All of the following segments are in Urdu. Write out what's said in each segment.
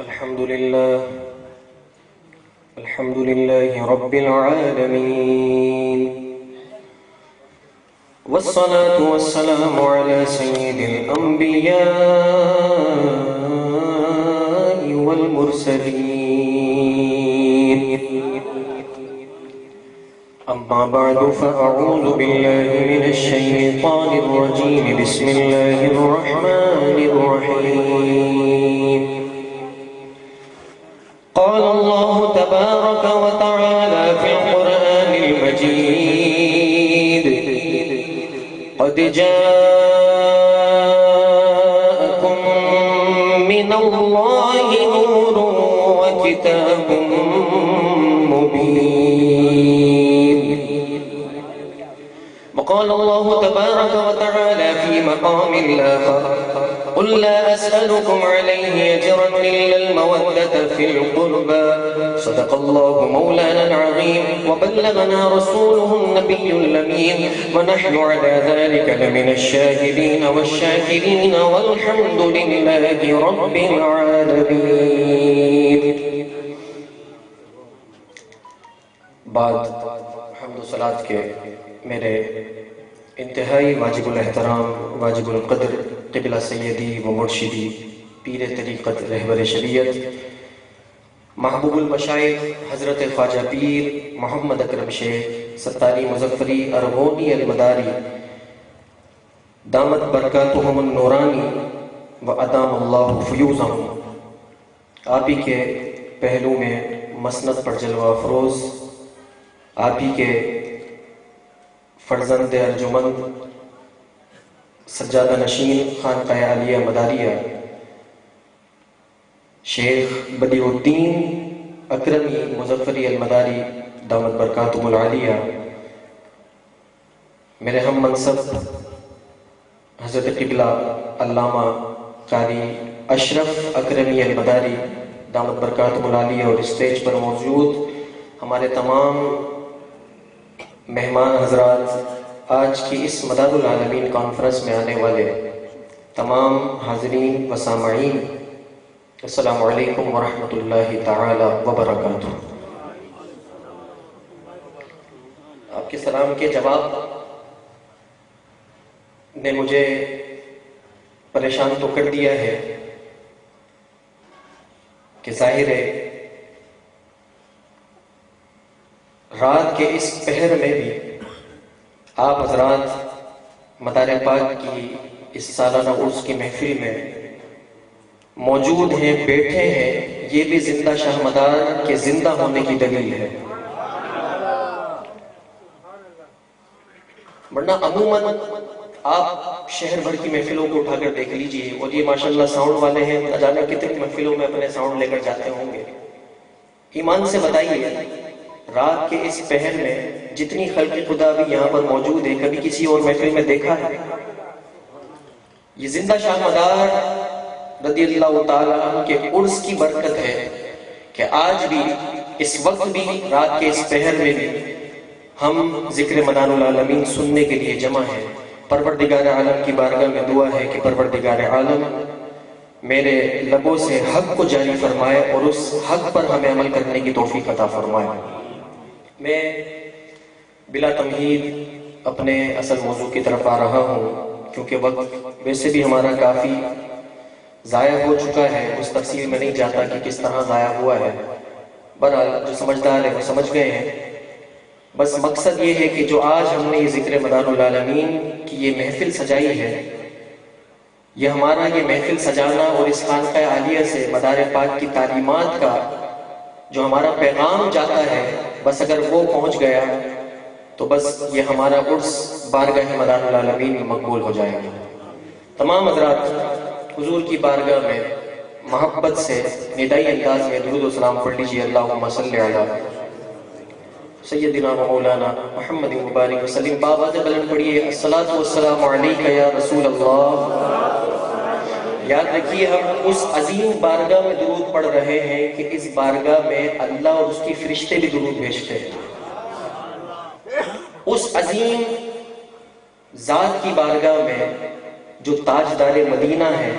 الحمد لله رب العالمين، والصلاة والسلام على سيد الأنبياء والمرسلين. أما بعد فأعوذ بالله من الشيطان الرجيم. بسم الله الرحمن الرحيم. قال الله تبارك وتعالى في القرآن المجيد: قد جاءكم من الله نور وكتاب مبين. وقال الله تبارك وتعالى في مقام آخر: قل لا أسألكم عليه أجرا إلا المودة في القربى. صدق الله مولانا العظيم، وبلغنا رسوله النبي الأمين، ونحن على ذلك لمن الشاهدين والشاكرين، والحمد لله رب العالمين. بعد حمد و صلاة کے میرے انتہائی واجب الاحترام، واجب القدر قبلہ سیدی و مرشدی پیر طریقت رہبر شریعت محبوب المشائخ حضرت خواجہ پیر محمد اکرم شیخ ستاری مظفری ارغونی المداری دامت برکاتہم النورانی و ادام اللہ فیوزہم، آپ ہی کے پہلو میں مسند پر جلوہ افروز، آپ ہی کے فرزند ارجمند سجادہ نشین خانقاہ عالیہ مداریہ شیخ بدیع الدین اکرمی مظفری المداری دامت برکاتہم العالیہ، میرے ہم منصب حضرت قبلہ علامہ قاری اشرف اکرمی المداری دامت برکاتہم العالیہ، اور اسٹیج پر موجود ہمارے تمام مہمان حضرات، آج کی اس مدار العالمین کانفرنس میں آنے والے تمام حاضرین و سامعین، السلام علیکم ورحمۃ اللہ تعالی وبرکاتہ۔ آپ کے سلام کے جواب نے مجھے پریشان تو کر دیا ہے کہ ظاہر ہے رات کے اس پہر میں بھی آپ حضرات مدار پاک کی اس سالانہ عرس کی محفل میں موجود ہیں، بیٹھے ہیں، یہ بھی زندہ شاہ مدار کے زندہ ہونے کی دلیل ہے، ورنہ عموماً آپ شہر بھر کی محفلوں کو اٹھا کر دیکھ لیجئے، اور یہ ماشاءاللہ ساؤنڈ والے ہیں، نہ جانے کتنی محفلوں میں اپنے ساؤنڈ لے کر جاتے ہوں گے۔ ایمان سے بتائیے، رات کے اس پہر میں جتنی خلق خدا بھی یہاں پر موجود ہے، کبھی کسی اور محفل میں دیکھا ہے؟ یہ زندہ شاہ مدار رضی اللہ تعالیٰ عنہ کے عرس کی برکت ہے کہ آج بھی اس وقت بھی رات کے اس پہر میں بھی ہم ذکر مدار العالمین سننے کے لیے جمع ہیں۔ پروردگار عالم کی بارگاہ میں دعا ہے کہ پروردگار عالم میرے لبوں سے حق کو جاری فرمائے اور اس حق پر ہمیں عمل کرنے کی توفیق عطا فرمائے۔ میں بلا تمہید اپنے اصل موضوع کی طرف آ رہا ہوں، کیونکہ وقت ویسے بھی ہمارا کافی ضائع ہو چکا ہے، اس تفصیل میں نہیں جاتا کہ کس طرح ضائع ہوا ہے، بہرحال جو سمجھدار ہے وہ سمجھ گئے ہیں۔ بس مقصد یہ ہے کہ جو آج ہم نے یہ ذکر مدار العالمین کی یہ محفل سجائی ہے، یہ ہمارا یہ محفل سجانا اور اس خانقاہ عالیہ سے مدار پاک کی تعلیمات کا جو ہمارا پیغام جاتا ہے، بس اگر وہ پہنچ گیا تو بس یہ ہمارا عرس بارگاہ مدار العالمین میں مقبول ہو جائے گا۔ تمام حضرات حضور کی بارگاہ میں محبت سے ندائی انداز میں درود و سلام پڑھ لیجیے۔ اللہم صلی علی سیدنا و مولانا محمد مبارک وسلم۔ بآواز بلند پڑھیے: الصلاۃ والسلام علیک یا رسول اللہ۔ یاد رکھیے، ہم اس عظیم بارگاہ میں درود پڑھ رہے ہیں کہ اس بارگاہ میں اللہ اور اس کی فرشتے بھی درود بھیجتے ہیں۔ اس عظیم ذات کی بارگاہ میں جو تاجدار مدینہ ہے،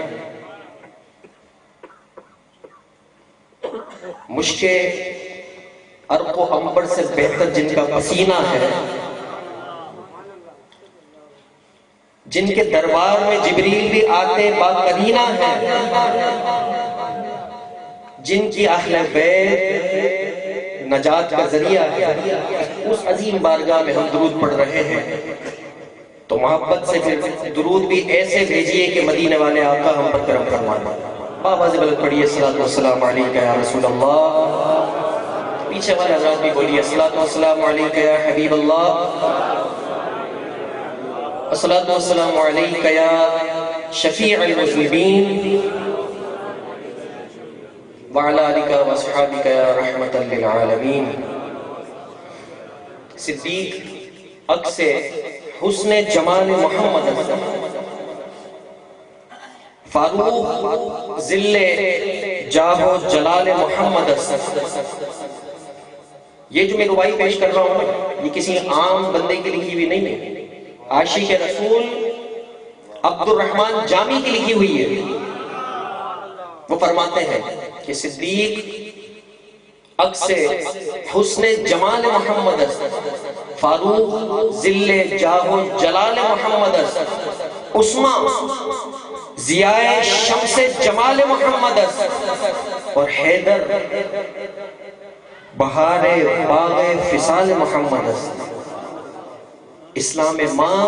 مشک عرق و عنبر سے بہتر جن کا پسینہ ہے، جن کے دربار میں جبریل بھی آتے باقرینہ ہیں، جن کی اہل بیت نجات کا ذریعہ ہے، اس عظیم بارگاہ میں ہم درود پڑھ رہے ہیں تو محبت سے پھر درود بھی ایسے بھیجیے کہ مدینے والے آقا ہم پر کرم فرمائیں۔ آواز بلند پڑھیے الصلوۃ والسلام علیک یا رسول اللہ۔ پیچھے والے حضرات بھی بولیے الصلوۃ والسلام علیک یا حبیب اللہ، الصلوۃ والسلام علیک یا شفیع المذنبین وعلی آلک واصحابک یا رحمۃ للعالمین۔ صدیق عکس حسن جمال محمد، فاروق ذل جاہ و جلال محمد۔ یہ جو میں ربائی پیش کر رہا ہوں یہ کسی عام بندے کی لکھی ہوئی نہیں ہے، عاشق رسول عبد الرحمن جامی کی لکھی ہوئی ہے۔ وہ فرماتے ہیں کہ صدیق عکس حسن جمال محمد، فاروق ذل جاہ و جلال محمد، عثمان ضیاء شمس جمال محمد، اور حیدر بہار باغ فصال محمد۔ اسلام ماں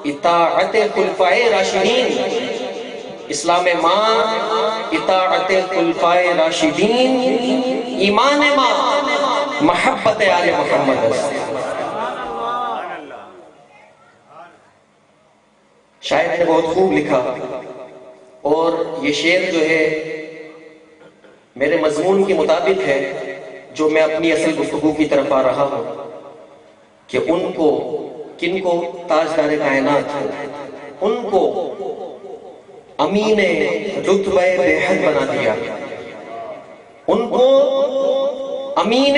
اطاعت خلفائے راشدین، اسلام ماں اطاعت خلفائے راشدین، ایمان ماں محبت آل محمد۔ شاعر نے بہت خوب لکھا، اور یہ شعر جو ہے میرے مضمون کے مطابق ہے جو میں اپنی اصل گفتگو کی طرف آ رہا ہوں، کہ ان کو کن کو تاجدار کائنات، ان کو امین رتبہ بے حد بنا دیا، ان کو امین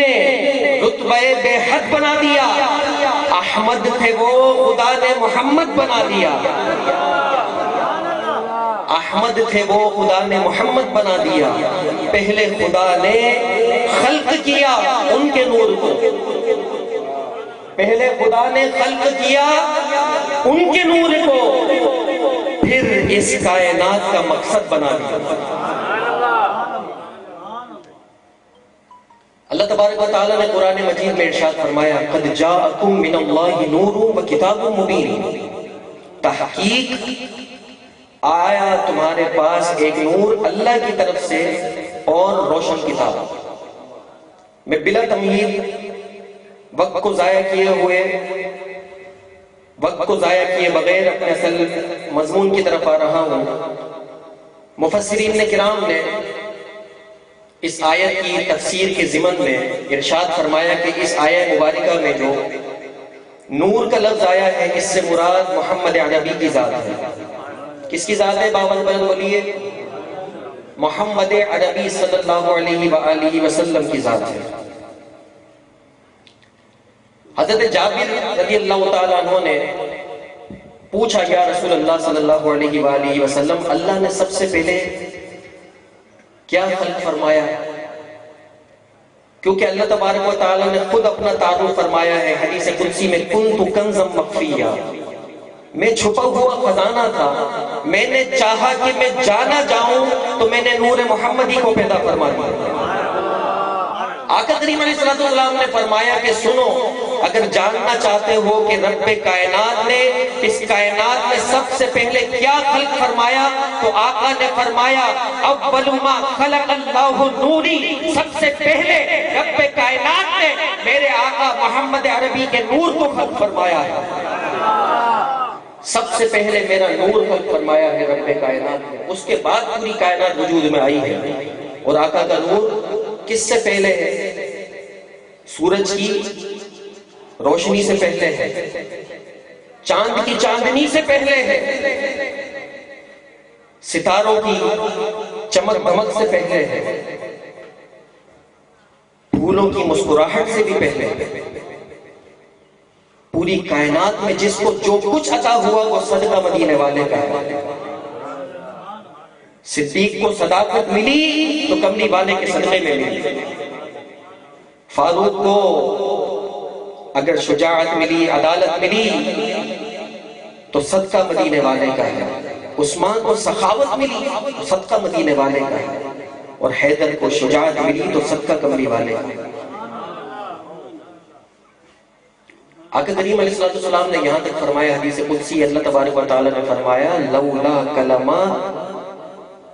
رتبہ بے حد بنا دیا، احمد تھے وہ خدا نے محمد بنا دیا، احمد تھے وہ خدا نے محمد بنا دیا، پہلے خدا نے خلق کیا ان کے نور کو، پہلے خدا نے خلق کیا ان کے نور کو، پھر اس کائنات کا مقصد بنا دیا۔ اللہ تبارک و تعالیٰ نے قرآن مجید میں ارشاد فرمایا قد جاءکم من اللہ نور و کتاب مبین، تحقیق آیا تمہارے پاس ایک نور اللہ کی طرف سے اور روشن کتاب۔ میں بلا تمہید وقت کو ضائع کیے ہوئے، وقت کو ضائع کیے بغیر اپنے اصل مضمون کی طرف آ رہا ہوں۔ مفسرین کرام نے اس آیت کی تفسیر کے ضمن میں ارشاد فرمایا کہ اس آیت مبارکہ میں جو نور کا لفظ آیا ہے اس سے مراد محمد عربی کی ذات ہے۔ کس کی ذات ہے؟ باون بلند بولیے، محمد عربی صلی اللہ علیہ وآلہ وسلم کی ذات ہے۔ حضرت جابر رضی اللہ تعالیٰ عنہ نے پوچھا یا رسول اللہ صلی اللہ علیہ وآلہ وسلم، اللہ نے سب سے پہلے کیا خلق فرمایا؟ کیونکہ اللہ تبارک و تعالیٰ نے خود اپنا تعارف فرمایا ہے حدیث قدسی میں کنت کنزا مخفیا، میں چھپا ہوا خزانہ تھا، میں نے چاہا کہ میں جانا جاؤں تو میں نے نور محمدی کو پیدا فرما دیا۔ آقا کریم علیہ السلام نے فرمایا کہ سنو، اگر جاننا چاہتے ہو کہ رب کائنات نے اس کائنات میں سب سے پہلے کیا خلق فرمایا تو آقا نے فرمایا اول ما خلق اللہ نوری، سب سے پہلے رب کائنات نے میرے آقا محمد عربی کے نور کو خلق فرمایا ہے۔ سب سے پہلے میرا نور خلق فرمایا ہے رب کائنات نے، اس کے بعد پوری کائنات وجود میں آئی ہے۔ اور آقا کا نور کس سے پہلے ہے؟ سورج کی روشنی سے پہلے ہے، چاند کی چاندنی سے پہلے ہے، ستاروں کی چمک دمک سے پہلے ہے، پھولوں کی مسکراہٹ سے بھی پہلے ہے۔ پوری کائنات میں جس کو جو کچھ عطا ہوا وہ صدقہ مدینے والے کا ہے۔ صدیق کو صداقت ملی تو کملی والے کے صدقے میں ملی، فاروق کو اگر شجاعت ملی، عدالت ملی تو صدقہ مدینے والے کا ہے، عثمان کو سخاوت ملی تو صدقہ مدینے والے کا ہے، اور حیدر کو شجاعت ملی تو صدقہ کملی والے کا ہے۔ آقا کریم علیہ السلام نے یہاں تک فرمایا، حدیث قدسی اللہ تبارک و تعالی نے فرمایا، لولا کلمات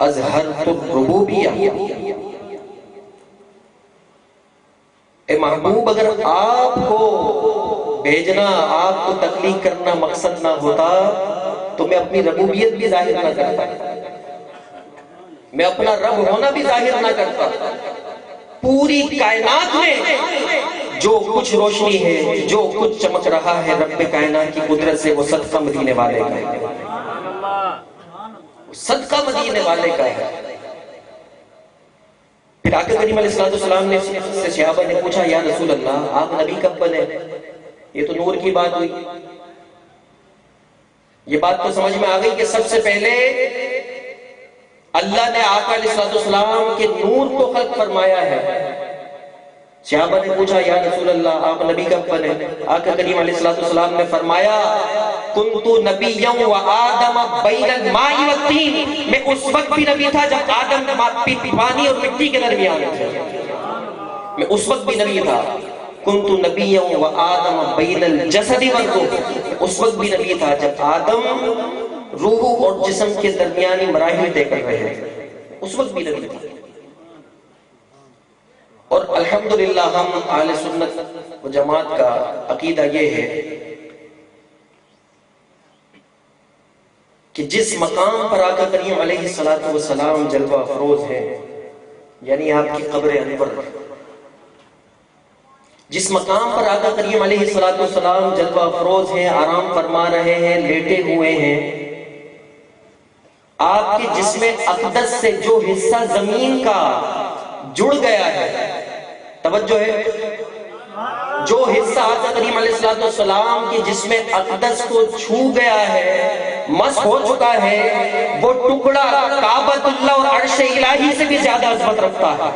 اظہرت الربوبیہ، اے محبوب اگر آپ کو بھیجنا، آپ کو تخلیق کرنا مقصد نہ ہوتا تو میں اپنی ربوبیت بھی ظاہر نہ کرتا، میں اپنا رب ہونا بھی ظاہر نہ کرتا۔ پوری کائنات میں جو کچھ روشنی ہے، جو کچھ چمک رہا ہے رب کائنات کی قدرت سے، وہ صدقہ مدینے والے کا ہے، صدقہ مدینے والے کا ہے۔ پھر آقا کریم علیہ السلام نے سے صحابہ نے پوچھا، یا رسول اللہ آپ نبی کب بنے؟ یہ تو نور کی بات ہوئی، یہ بات تو سمجھ میں آ گئی کہ سب سے پہلے اللہ نے آقا علیہ السلام کے نور کو خلق فرمایا ہے۔ صحابہ نے پوچھا، یا رسول اللہ آپ نبی کب بنے؟ آقا کریم علیہ السلام نے فرمایا، کنت نبیا و آدم بین الماء والطین، میں اس وقت بھی نبی تھا جب آدم پانی اور مٹی کے درمیان تھے، میں اس وقت بھی نبی تھا۔ کنت نبیا و آدم بین الجسد والروح، اس وقت بھی نبی تھا جب آدم روح اور جسم کے درمیانی مراحل طے کر رہے تھے، اس وقت بھی نبی تھا۔ اور الحمدللہ ہم اہل سنت و جماعت کا عقیدہ یہ ہے کہ جس مقام پر آقا کریم علیہ السلام جلوہ افروز ہیں، یعنی آپ کی قبر انور، جس مقام پر آقا کریم علیہ السلام جلوہ افروز ہیں، آرام فرما رہے ہیں، لیٹے ہوئے ہیں، آپ کے جسم اقدس سے جو حصہ زمین کا جڑ گیا ہے، توجہ ہے، جو حصہ آقا کریم علیہ السلام کے جسم اقدس کو چھو گیا ہے، مس ہو چکا ہے، وہ ٹکڑا کعبۃ اللہ اور عرش الہی سے بھی زیادہ عظمت رکھتا ہے۔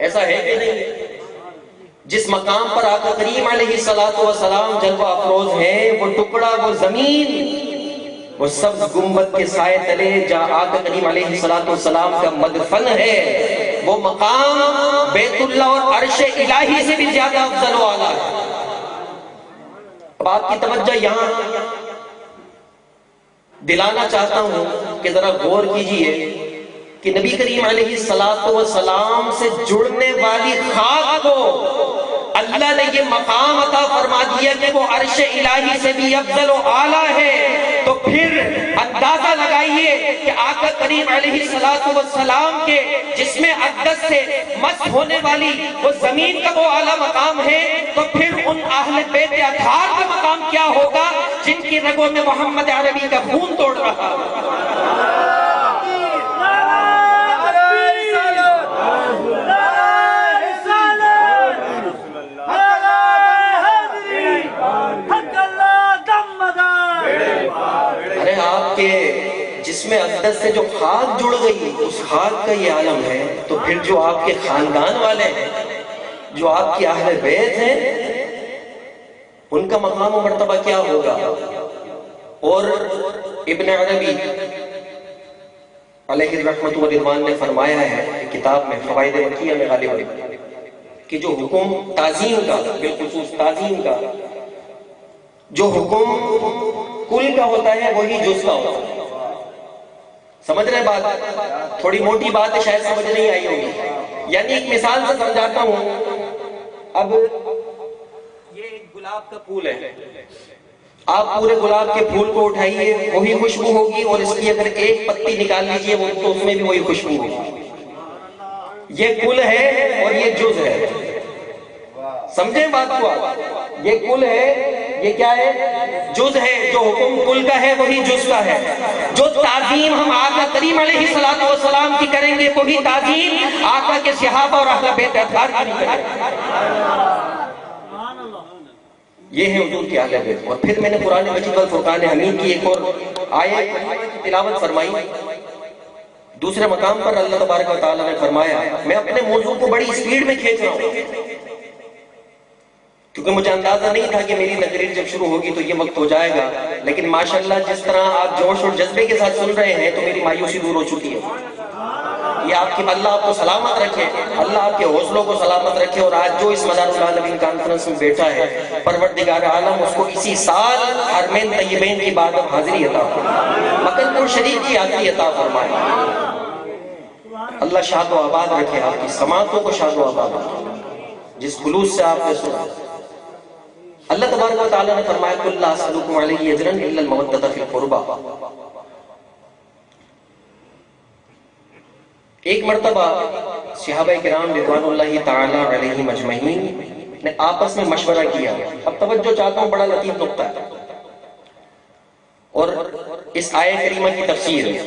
ایسا ہے کہ نہیں؟ جس مقام پر آقا کریم علیہ السلام جلوہ افروز ہیں، وہ ٹکڑا، وہ زمین، وہ سبز گنبد کے سائے تلے جہاں آقا کریم علیہ السلام کا مدفن ہے، وہ مقام بیت اللہ اور عرش الہی سے بھی زیادہ افضل و اعلیٰ ہے۔ اب آپ کی توجہ یہاں دلانا چاہتا ہوں کہ ذرا غور کیجئے کہ نبی کریم علیہ السلام سے جڑنے والی خاک کو اللہ نے یہ مقام عطا فرما دیا کہ وہ عرش الہی سے بھی افضل و اعلیٰ ہے، تو پھر اندازہ لگائیے کہ آقا کریم علیہ السلام کے جسم اقدس سے مس ہونے والی وہ زمین کا وہ اعلیٰ مقام ہے، تو پھر ان اہل بیت اطہار کا مقام کیا ہوگا جن کی رگوں میں محمد عربی کا خون توڑ رہا ہے۔ آپ کے جسم اقدس سے جو خاک جڑ گئی، اس خاک کا یہ عالم ہے، تو پھر جو آپ کے خاندان والے ہیں، جو آپ کی اہل بیت ہیں، ان کا مقام و مرتبہ کیا ہوگا؟ اور ابن عربی علیہ الرحمۃ والرضوان نے فرمایا ہے کتاب میں فوائد مکیہ میں غالباً کہ جو حکم تعظیم کا، بالخصوص تعظیم کا جو حکم کل کا ہوتا ہے وہی جز کا ہوتا ہے۔ سمجھ رہے بات؟ تھوڑی موٹی بات ہے، شاید سمجھ نہیں آئی ہوگی، یعنی ایک مثال سے سمجھاتا ہوں۔ اب یہ ایک گلاب کا پھول ہے، آپ پورے گلاب کے پھول کو اٹھائیے، وہی خوشبو ہوگی، اور اس کی اگر ایک پتی نکال لیجئے تو اس میں بھی وہی خوشبو ہوگی۔ یہ کل ہے اور یہ جز ہے، سمجھیں بات کو آپ؟ یہ کل ہے، یہ کیا ہے؟ جز ہے۔ جو حکم کل کا ہے وہی جز کا ہے۔ جو تعظیم ہم آقا کریم علیہ السلام کی کریں گے وہی تعظیم آقا کے صحابہ اور اہل بیت اطہار کی کریں گے۔ یہ ہے حضور کی اہل بیت. اور پھر میں نے قرآن مجید والفرقان حمید کی ایک اور آیت کی تلاوت فرمائی. دوسرے مقام پر اللہ تبارک و تعالیٰ نے فرمایا میں اپنے موضوع کو بڑی سپیڈ میں کھینچ رہا ہوں کیونکہ مجھے اندازہ نہیں تھا کہ میری تقریر جب شروع ہوگی تو یہ وقت ہو جائے گا. لیکن ماشاءاللہ جس طرح آپ جوش اور جذبے کے ساتھ سن رہے ہیں تو میری مایوسی دور ہو چکی ہے. یہ آپ کی اللہ آپ کو سلامت رکھے, اللہ آپ کے حوصلوں کو سلامت رکھے. اور آج جو اس مدار العالمین کانفرنس میں بیٹھا ہے پروردگار عالم اس کو اسی سال حرمین طیبین کی بعد اب حاضری عطا فرمائے, مکہ پور شریف کی حاضری عطا فرمائے. اللہ شاد و آباد رکھے, آپ کی سماعتوں کو شاد و آباد رکھے جس خلوص سے آپ نے سنا. اللہ تبارک و تعالیٰ نے فرمایا قُلْ لَا أَسْأَلُكُمْ عَلَيْهِ أَجْرًا إِلَّا الْمَوَدَّةَ فِي الْقُرْبَى. ایک مرتبہ صحابہ کرام رضوان اللہ تعالیٰ علیہم اجمعین نے آپس میں مشورہ کیا. اب توجہ چاہتا ہوں, بڑا لطیف نقطہ ہے اور اس آیت کریمہ کی تفسیر ہے.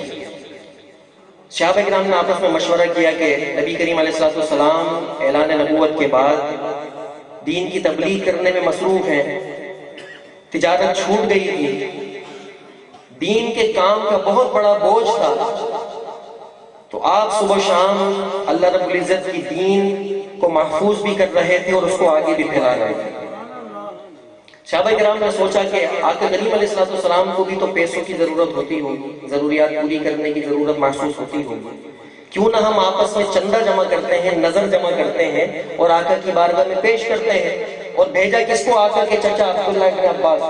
صحابہ کرام نے آپس میں مشورہ کیا کہ نبی کریم علیہ السلام اعلان نبوت کے بعد دین کی تبلیغ کرنے میں مصروف ہیں, تجارت چھوٹ گئی تھی, دین کے کام کا بہت بڑا بوجھ تھا, تو آپ صبح شام اللہ رب العزت کی دین کو محفوظ بھی کر رہے تھے اور اس کو آگے بھی پھیلا رہے تھے. صحابہ کرام نے سوچا کہ آقا کریم علیہ السلام کو بھی تو پیسوں کی ضرورت ہوتی ہوگی, ضروریات پوری کرنے کی ضرورت محسوس ہوتی ہوگی, کیوں نہ ہم آپس میں چندہ جمع کرتے ہیں, نظر جمع کرتے ہیں اور آقا کی بارگاہ میں پیش کرتے ہیں. اور بھیجا کس کو؟ آقا کے چچا عبداللہ ابن عباس.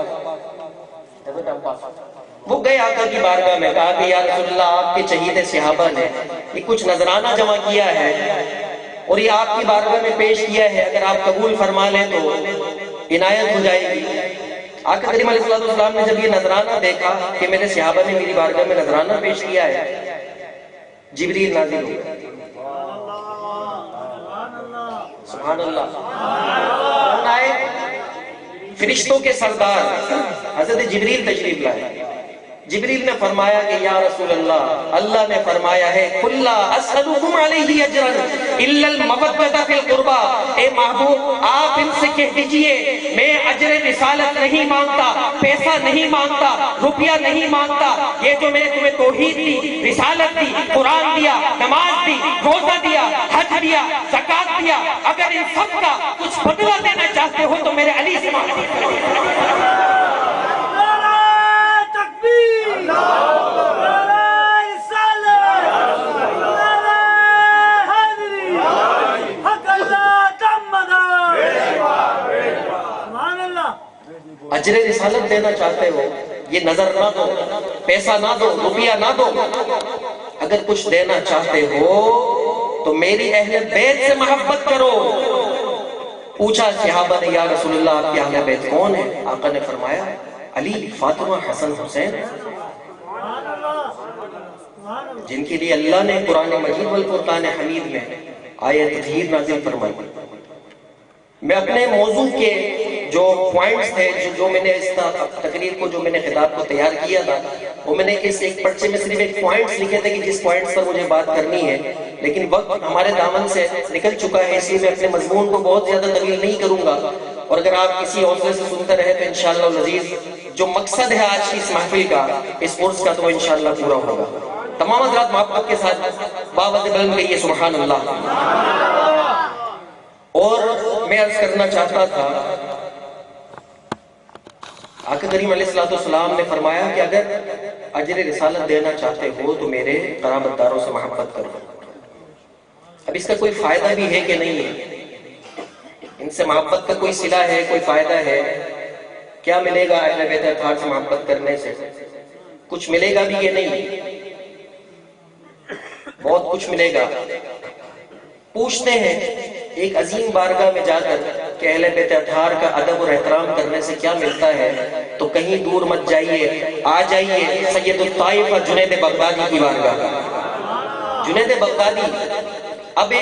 وہ گئے آقا کی بارگاہ میں, کہا کہ یا رسول اللہ آپ کے چہیدے صحابہ نے یہ کچھ نذرانہ جمع کیا ہے اور یہ آپ کی بارگاہ میں پیش کیا ہے, اگر آپ قبول فرما لیں تو عنایت ہو جائے گی. آقا کریم علیہ السلام نے جب یہ نذرانہ دیکھا کہ میرے صحابہ نے میری بارگاہ میں نذرانہ پیش کیا ہے, جبریل نازل ہوئے. سبحان اللہ. کون آئے؟ فرشتوں کے سردار حضرت جبریل تشریف لائے. جبریل نے فرمایا کہ یا رسول اللہ, اللہ نے فرمایا ہے قُلْ لَا أَسْأَلُكُمْ عَلَيْهِ أَجْرًا إِلَّا الْمَوَدَّةَ فِي الْقُرْبَى. اے محبوب آپ ان سے کہہ دیجئے میں اجر رسالت نہیں مانگتا, پیسہ نہیں مانگتا, روپیہ نہیں مانگتا. یہ جو میں نے تمہیں توحید دی, رسالت دی, قرآن دیا, نماز دی, روزہ دیا, حج دیا, زکات دیا, اگر ان سب کا کچھ بدلہ دینا چاہتے ہو تو میرے علی سے مانگو. اجر رسالت دینا چاہتے ہو, یہ نظر نہ دو, پیسہ نہ دو, روپیہ نہ دو, اگر کچھ دینا چاہتے ہو تو میری اہل بیت سے محبت کرو. پوچھا صحابہ نے یا رسول اللہ آپ کی اہل بیت کون ہے؟ آقا نے فرمایا علی, فاطمہ, حسن, حسین, جن کے لیے اللہ نے قرآن مجید والفرقان حمید میں آیت تطہیر نازل فرمائی. میں اپنے موضوع کے جو پوائنٹس تھے, جو میں نے اس تقریر کو, جو میں نے خطاب کو تیار کیا تھا, وہ میں نے اس ایک پرچے میں صرف ایک پوائنٹس لکھے تھے کہ جس پوائنٹس پر مجھے بات کرنی ہے. لیکن وقت ہمارے دامن سے نکل چکا ہے, اس لیے میں اپنے مضمون کو بہت زیادہ طویل نہیں کروں گا. اور اگر آپ کسی حوصلے سے سنتے رہے تو انشاءاللہ العزیز جو مقصد ہے آج کی اس محفل کا, اس کورس کا, تو وہ انشاءاللہ پورا ہوگا. تمام حضرات محبت کے ساتھ باوجود بلند کہیے سبحان اللہ. اور میں عرض کرنا چاہتا تھا, آقا کریم علیہ السلام نے فرمایا کہ اگر اجر رسالت دینا چاہتے ہو تو میرے قرابت داروں سے محبت کرو. اب اس کا کوئی فائدہ بھی ہے کہ نہیں ہے؟ ان سے محبت کا کوئی صلہ ہے, کوئی فائدہ ہے؟ کیا ملے گا اہل بیت اطہار سے محبت کرنے سے؟ کچھ ملے گا بھی کہ نہیں؟ بہت کچھ ملے گا. پوچھتے ہیں ایک عظیم بارگاہ میں جا کر کہ اہل بیت اطہار کا ادب اور احترام کرنے سے کیا ملتا ہے, تو کہیں دور مت جائیے, آ جائیے سید الطائفہ جنید بغدادی کی بارگاہ. جنید بغدادی, اب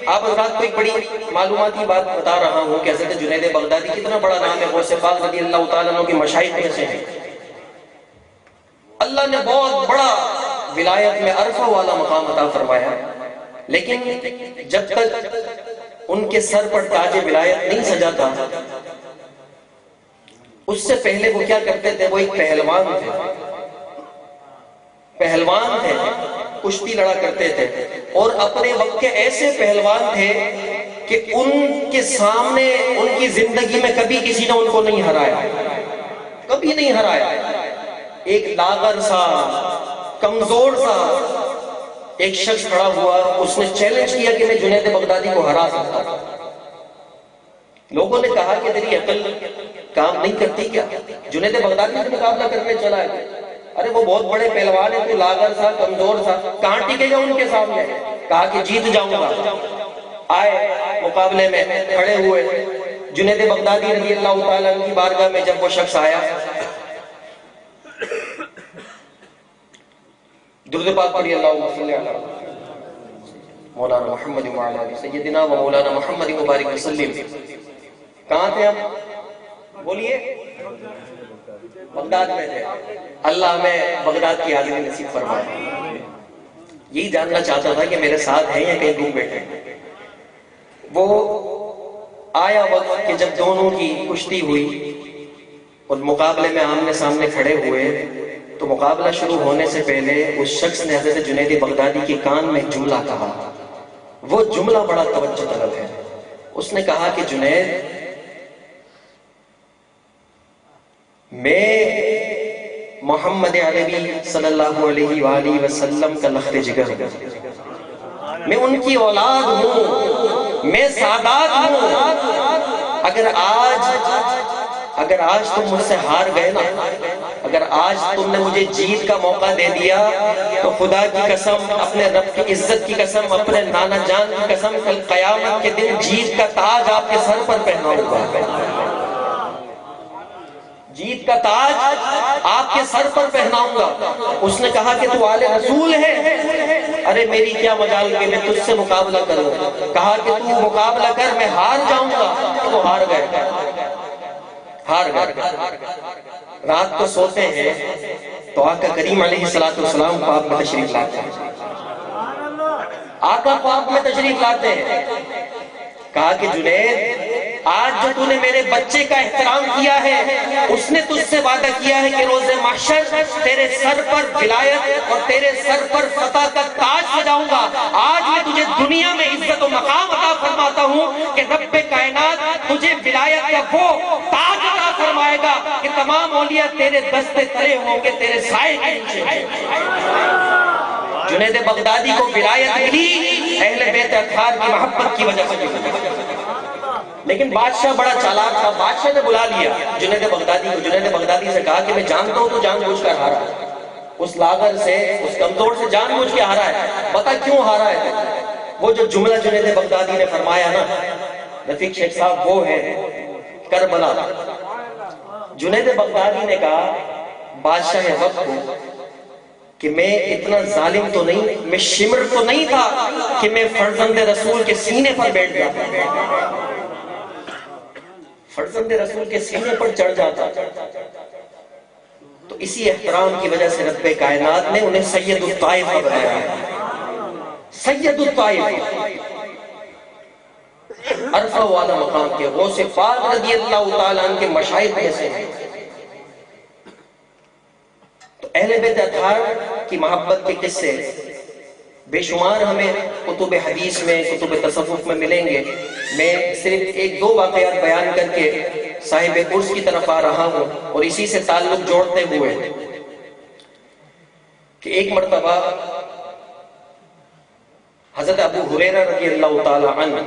آپ حضرات کو ایک بڑی معلوماتی بات بتا رہا ہوں کہ حضرت جنید بغدادی کتنا بڑا نام ہے, غوث پاک رضی اللہ تعالیٰ عنہ کے مشائخ میں سے ہیں. اللہ نے بہت بڑا ولایت میں عرفہ والا مقام عطا فرمایا, لیکن جب تک ان کے سر پر تاج ولایت نہیں سجا تھا اس سے پہلے وہ کیا کرتے تھے؟ وہ ایک پہلوان تھے، پہلوان تھے، کشتی لڑا کرتے تھے، اور اپنے وقت کے ایسے پہلوان تھے کہ ان کے سامنے ان کی زندگی میں کبھی کسی نے ان کو نہیں ہرایا، کبھی نہیں ہرایا۔ ایک لاغر سا، کمزور سا ایک شخص کھڑا ہوا، اس نے چیلنج کیا کہ میں جنید بغدادی کو ہرا سکتا ہوں۔ لوگوں نے کہا کہ تیری عقل کام نہیں کرتی کیا؟ جنید بغدادی سے مقابلہ کرنے چلا ہے؟ ارے وہ بہت بڑے پہلوان ہیں، تو لاغر سا، کمزور سا، کہاں ٹکے گا ان کے سامنے؟ کہا کہ جیت جاؤں گا۔ آئے مقابلے میں، کھڑے ہوئے، جنید بغدادی رضی اللہ تعالیٰ عنہ کی بارگاہ میں جب وہ شخص آیا، درود پاک پڑھی، اللہم صلی علی مولانا محمد وعلی آلہ سیدنا و مولانا محمد مبارک وسلم۔ کہاں تھے ہم؟ بولیے، بغداد میں تھے۔ اللہ ہمیں بغداد کی حاضری نصیب فرمائے۔ یہی جاننا چاہتا تھا کہ میرے ساتھ ہیں یا کہیں دور بیٹھے ہیں۔ وہ آیا وقت کہ جب دونوں کی کشتی ہوئی اور مقابلے میں آمنے سامنے کھڑے ہوئے، تو مقابلہ شروع ہونے سے پہلے اس شخص نے حضرت جنید بغدادی کے کان میں ایک جملہ کہا۔ وہ جملہ بڑا توجہ طلب ہے۔ اس نے کہا کہ جنید، میں محمد عربی صلی اللہ علیہ وآلہ وسلم کا لخت جگر ہوں، میں ان کی اولاد ہوں، میں سادات ہوں۔ اگر آج تم مجھ سے ہار گئے نا، اگر آج تم نے مجھے جیت کا موقع دے دیا، تو خدا کی قسم، اپنے رب کی عزت کی قسم، اپنے نانا جان کی قسم، کل قیامت کے دن جیت کا تاج آپ کے سر پر پہناؤں گا، جیت کا تاج آپ کے سر پر پہناؤں گا۔ اس نے کہا کہ تو آل رسول ہے؟ ارے میری کیا مجال کہ میں تجھ سے مقابلہ کروں۔ کہا کہ تو مقابلہ کر، میں ہار جاؤں گا۔ تو ہار گئے، ہار گئے۔ رات کو سوتے ہیں تو آقا کریم علیہ السلام خواب میں تشریف لاتے ہیں، آقا خواب میں تشریف لاتے ہیں۔ کہا کہ جنید، آج جو تو نے میرے بچے کا احترام کیا ہے، اس نے تجھ سے وعدہ کیا ہے کہ روز محشر تیرے سر پر ولایت اور تیرے سر پر فتح کا تاج سجاؤں گا۔ آج میں تجھے دنیا میں عزت و مقام عطا فرماتا ہوں کہ رب کائنات تجھے ولایت کا وہ تاج عطا فرمائے گا کہ تمام اولیاء تیرے دستے تلے ہوں گے، تیرے سائے کے نیچے۔ جنید بغدادی کو ولایت ملی اہل بیت اطہار کی محبت کی وجہ سے، لیکن بادشاہ بڑا چالاک تھا۔ بادشاہ نے بلا لیا جنید بغدادی کو۔ جنید بغدادی سے کہا کہ میں جانتا ہوں تو جان بوجھ کر ہارا ہے، اس لاغر سے، اس کمزور سے جان بوجھ کے ہارا ہے، بتا کیوں ہارا ہے؟ وہ جو جملہ جنید بغدادی نے فرمایا نا، رفیق شیخ صاحب، وہ ہے کربلا۔ جنید بغدادی نے کہا، بادشاہ وقت ہوں کہ میں اتنا ظالم تو نہیں، میں شمر تو نہیں تھا کہ میں فرزند رسول کے سینے پر بیٹھ جاتا، فرزند رسول کے سینے پر چڑھ جاتا۔ تو اسی احترام کی وجہ سے رب کائنات نے انہیں سید الطائف بنایا ہے، سید الطائف، عرفہ والا مقام کے غوث پاک رضی اللہ تعالیٰ عنہ کے مشائخ میں سے ہیں۔ تو اہل بیت اطہار کی محبت کے قصے بے شمار ہمیں کتب حدیث میں، کتب تصوف میں ملیں گے۔ میں صرف ایک دو واقعات بیان کر کے صاحب عرس کی طرف آ رہا ہوں، اور اسی سے تعلق جوڑتے ہوئے کہ ایک مرتبہ حضرت ابو ہریرہ رضی اللہ تعالی عنہ،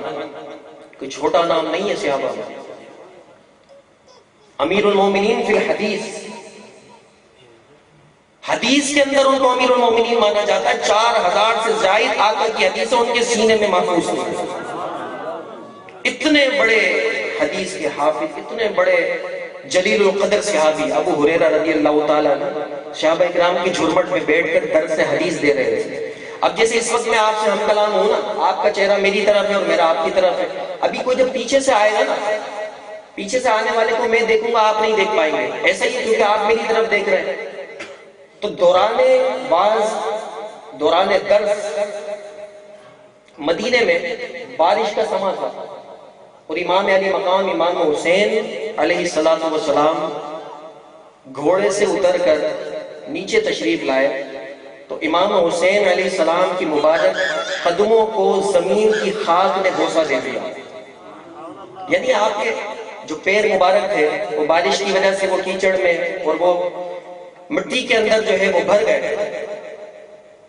کوئی چھوٹا نام نہیں ہے صحابہ میں، امیر المومنین فی الحدیث، حدیث کے اندر ان کو امیر المومنین مانا جاتا ہے۔ 4000 سے زائد آقا کی حدیثیں ان کے سینے میں محفوظ ہیں۔ اتنے بڑے حدیث کے حافظ، اتنے بڑے جلیل القدر صحابی ابو ہریرہ رضی اللہ تعالیٰ عنہ صحابہ اکرام کی جھرمٹ میں بیٹھ کر درس حدیث دے رہے تھے۔ اب جیسے اس وقت میں آپ سے ہم کلام ہوں نا، آپ کا چہرہ میری طرف ہے اور میرا آپ کی طرف ہے، ابھی کوئی جب پیچھے سے آئے گا نا، پیچھے سے آنے والے کو میں دیکھوں گا، آپ نہیں دیکھ پائیں گے، ایسا ہی کیونکہ آپ میری طرف دیکھ رہے ہیں۔ تو دوران درس مدینے میں بارش کا سما تھا، اور امام علی مقام امام حسین علیہ السلام گھوڑے سے اتر کر نیچے تشریف لائے تو امام حسین علیہ السلام کی مبارک قدموں کو زمین کی خاک نے بوسہ دے دیا. یعنی آپ کے جو پیر مبارک تھے وہ بارش کی وجہ سے وہ کیچڑ میں اور وہ مٹی کے اندر جو ہے وہ بھر گئے.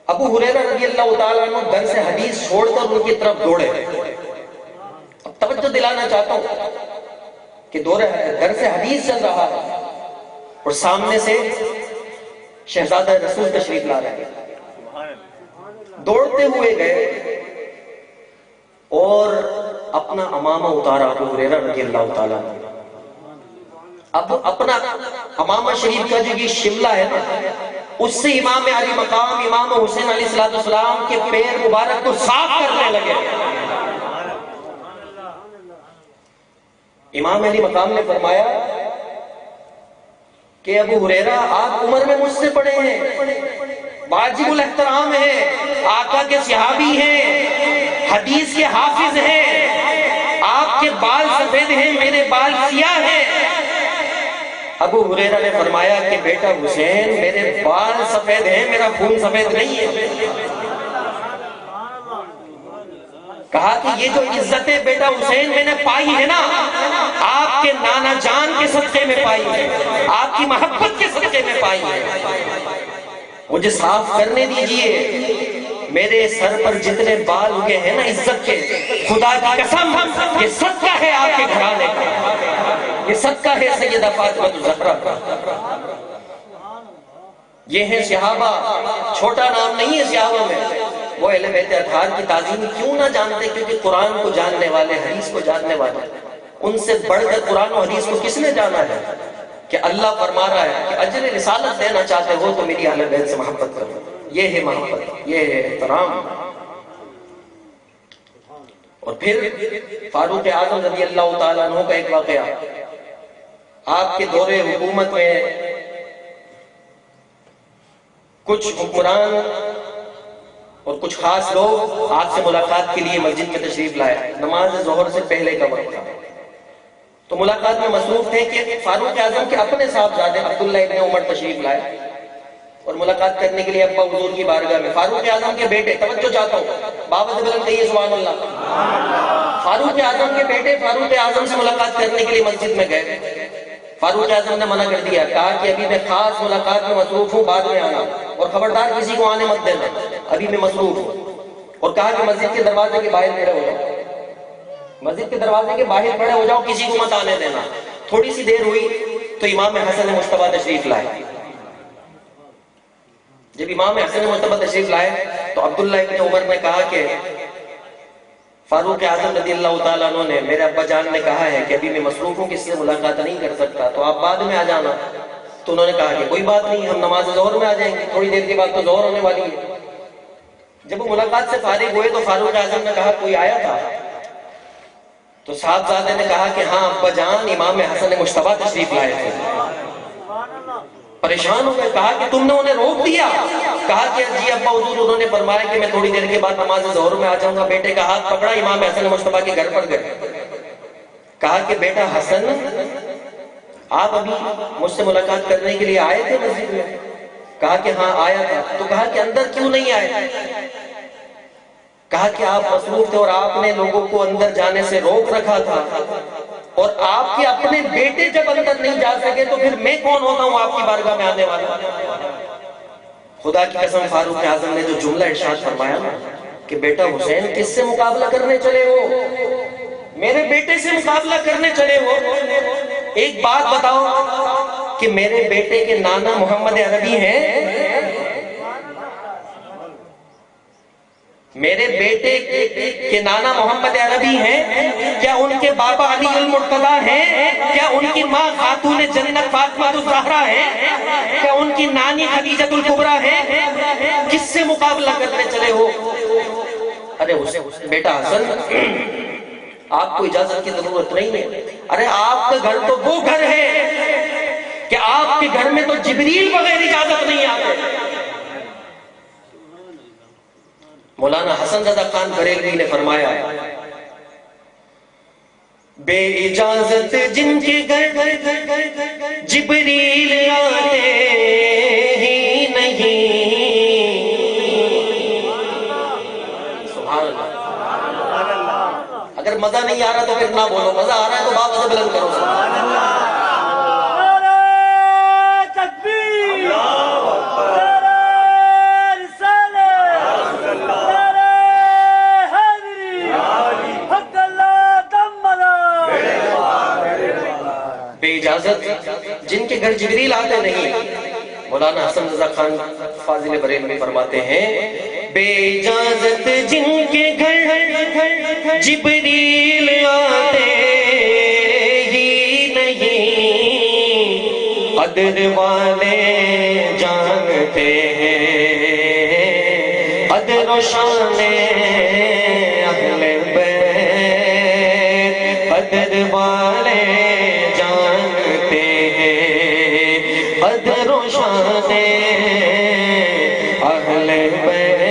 ابو ہریرہ رضی اللہ تعالیٰ عنہ گھر سے حدیث چھوڑ کر ان کی طرف دوڑے. اب توجہ دلانا چاہتا ہوں کہ گھر سے حدیث چل رہا ہے اور سامنے سے شہزادہ رسول تشریف لا رہے ہیں. دوڑتے ہوئے گئے اور اپنا امامہ اتارا ابو ہریرہ رضی اللہ تعالیٰ عنہ. اب اپنا امامہ شریف کا جو یہ شملہ ہے نا اس سے امام علی مقام امام حسین علیہ السلام کے پیر مبارک کو صاف کرنے لگے. امام علی مقام نے فرمایا کہ ابو ہریرہ آپ عمر میں مجھ سے بڑے ہیں، واجب الاحترام ہیں، آقا کے صحابی ہیں، حدیث کے حافظ ہیں، آپ کے بال سفید ہیں، میرے بال سیاہ ہیں. ابو ہریرہ نے فرمایا کہ بیٹا حسین میرے بال سفید ہیں، میرا خون سفید نہیں ہے. کہا کہ یہ جو عزت بیٹا حسین میں نے پائی ہے نا آپ کے نانا جان کے صدقے میں پائی ہے، آپ کی محبت کے صدقے میں پائی ہے. مجھے صاف کرنے دیجئے، میرے سر پر جتنے بال ہوئے ہیں نا عزت کے، خدا کی قسم یہ صدقہ ہے آپ کے گھرانے کا، یہ صدقہ ہے سیدہ فاطمہ الزہرا کا. یہ ہیں صحابہ، چھوٹا نام نہیں ہے صحابہ میں. وہ اہل بیت اطہار کی تعظیم کیوں نہ جانتے؟ کیونکہ قرآن کو جاننے والے، حدیث کو جاننے والے. ان سے بڑھ کر قرآن و حدیث کو کس نے جانا ہے؟ کہ اللہ فرما رہا ہے کہ اجر رسالت دینا چاہتے ہو تو میری اہل بیت سے محبت کرو. یہ ہے محبت، یہ ہے احترام. اور پھر فاروق اعظم رضی اللہ تعالیٰ عنہ کا ایک واقعہ. آپ کے دور حکومت میں کچھ حکمران اور کچھ خاص لوگ آپ سے ملاقات کے لیے مسجد میں تشریف لائے. نماز ظہر سے پہلے کا وقت تھا تو ملاقات میں مصروف تھے کہ فاروق اعظم کے اپنے صاحبزادے عبداللہ ابن عمر تشریف لائے اور ملاقات کرنے کے لیے ابا حضور کی بارگاہ میں. فاروق اعظم کے بیٹے، توجہ چاہتا ہوں، بابا سے بلند کہیے سبحان اللہ. فاروق اعظم کے بیٹے فاروق اعظم سے ملاقات کرنے کے لیے مسجد میں گئے. فاروق اعظم نے منع کر دیا، کہا کہ ابھی میں خاص ملاقات میں مصروف ہوں، بعد میں آنا، اور خبردار کسی کو آنے مت دینا، ابھی میں مصروف ہوں. اور کہا کہ مسجد کے دروازے کے باہر کھڑے ہو جاؤ، مسجد کے دروازے کے باہر کھڑے ہو جاؤ، کسی کو مت آنے دینا. تھوڑی سی دیر ہوئی تو امام حسن مجتبیٰ تشریف لائے. جب امام حسن مجتبیٰ تشریف لائے تو عبداللہ ابن عمر نے کہا کہ فاروق اعظم رضی اللہ تعالیٰ عنہ نے، میرے ابا جان نے کہا ہے کہ ابھی میں مصروف ہوں، کس سے ملاقات نہیں کر سکتا، تو آپ بعد میں آ جانا. تو انہوں نے کہا کہ کوئی بات نہیں، ہم نماز ظہر میں آ جائیں گے، تھوڑی دیر کے بعد تو ظہر ہونے والی ہے. جب وہ ملاقات سے فارغ ہوئے تو فاروق اعظم نے کہا کوئی آیا تھا؟ تو صاحبزادے نے کہا کہ ہاں ابا جان امام حسن مجتبیٰ تشریف لائے تھے. پریشان ہو گئے، کہا کہ تم نے انہیں روک دیا؟ کہا کہ جی ابا حضور انہوں نے فرمایا کہ میں تھوڑی دیر کے بعد نماز ظہر میں آ جاؤں گا. بیٹے کا ہاتھ پکڑا، امام حسن مجتبیٰ کے گھر پر گئے. کہا کہ بیٹا حسن آپ ابھی مجھ سے ملاقات کرنے کے لیے آئے تھے مسجد میں؟ کہا کہ ہاں آیا تھا. تو کہا کہ اندر کیوں نہیں آئے؟ کہا کہ آپ مصروف تھے اور آپ نے لوگوں کو اندر جانے سے روک رکھا تھا، اور آپ کے اپنے بیٹے جب اندر نہیں جا سکے تو پھر میں کون ہوتا ہوں آپ کی بارگاہ میں آنے والا؟ خدا کی قسم فاروق اعظم نے جو جملہ ارشاد فرمایا نا کہ بیٹا حسین کس سے مقابلہ کرنے چلے ہو؟ میرے بیٹے سے مقابلہ کرنے چلے ہو؟ ایک بات بتاؤ کہ میرے بیٹے کے نانا محمد عربی ہیں؟ میرے بیٹے کے نانا محمد عربی ہیں؟ کیا ان کے بابا علی المرتضیٰ ہیں؟ کیا ان کی ماں خاتون جنت فاطمہ الزہرا ہیں؟ کیا ان کی نانی خدیجہ الکبریٰ ہیں؟ کس سے مقابلہ کرنے چلے ہو؟ ارے بیٹا حسن آپ کو اجازت کی ضرورت نہیں ہے. ارے آپ کا گھر تو وہ گھر ہے کہ آپ کے گھر میں تو جبریل بغیر اجازت نہیں آتے. مولانا حسن رضا خان بریلوی نے فرمایا بے اجازت جن کے گھر جبریل آتے ہی نہیں. سبحان اللہ. اگر مزہ نہیں آ رہا تو پھر نہ بولو، مزہ آ رہا ہے تو باب سے بلند کرو. سبحان اللہ. بے اجازت جن کے گھر جبریل آتے نہیں. مولانا حسن رضا خان فاضل بریلوی فرماتے ہیں بے اجازت جن کے گھر جبریل آتے ہی نہیں. قدر والے جانتے ہیں قدر و شان اہل بیت. قدر والے جانتے ہیں قدر و شان اہل بیت.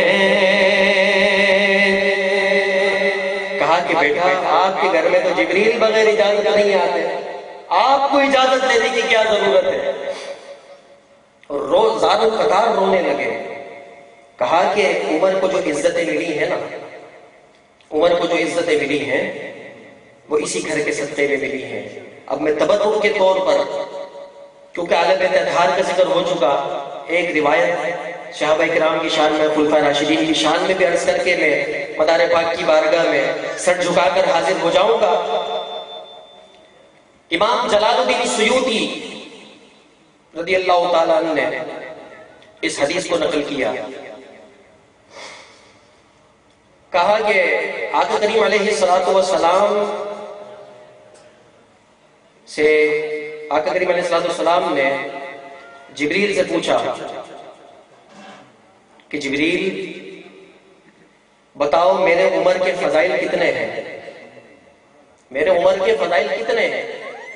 کہا کہ بیٹا آپ کے گھر میں تو جبریل بغیر اجازت نہیں آتے، آپ کو اجازت لینے کی کیا ضرورت ہے؟ اور زاروں قطار رونے لگے. کہا کہ عمر کو جو عزتیں ملی ہیں نا، عمر کو جو عزتیں ملی ہیں وہ اسی گھر کے صدقے میں ملی ہیں. اب میں تبرک کے طور پر، کیونکہ اہل بیت اطہار کا ذکر ہو چکا، ایک روایت صحابہ کرام کی شان میں، خلفائے راشدین کی شان میں بھی عرض کر کے میں مدار پاک کی بارگاہ میں سر جھکا کر حاضر ہو جاؤں گا. امام جلال الدین سیوطی رضی اللہ تعالیٰ عنہ نے اس حدیث کو نقل کیا. کہا کہ آقا کریم علیہ السلام سے آقا کریم علیہ السلام نے جبریل سے پوچھا کہ جبریل بتاؤ میرے عمر کے فضائل کتنے ہیں، میرے عمر کے فضائل کتنے ہیں؟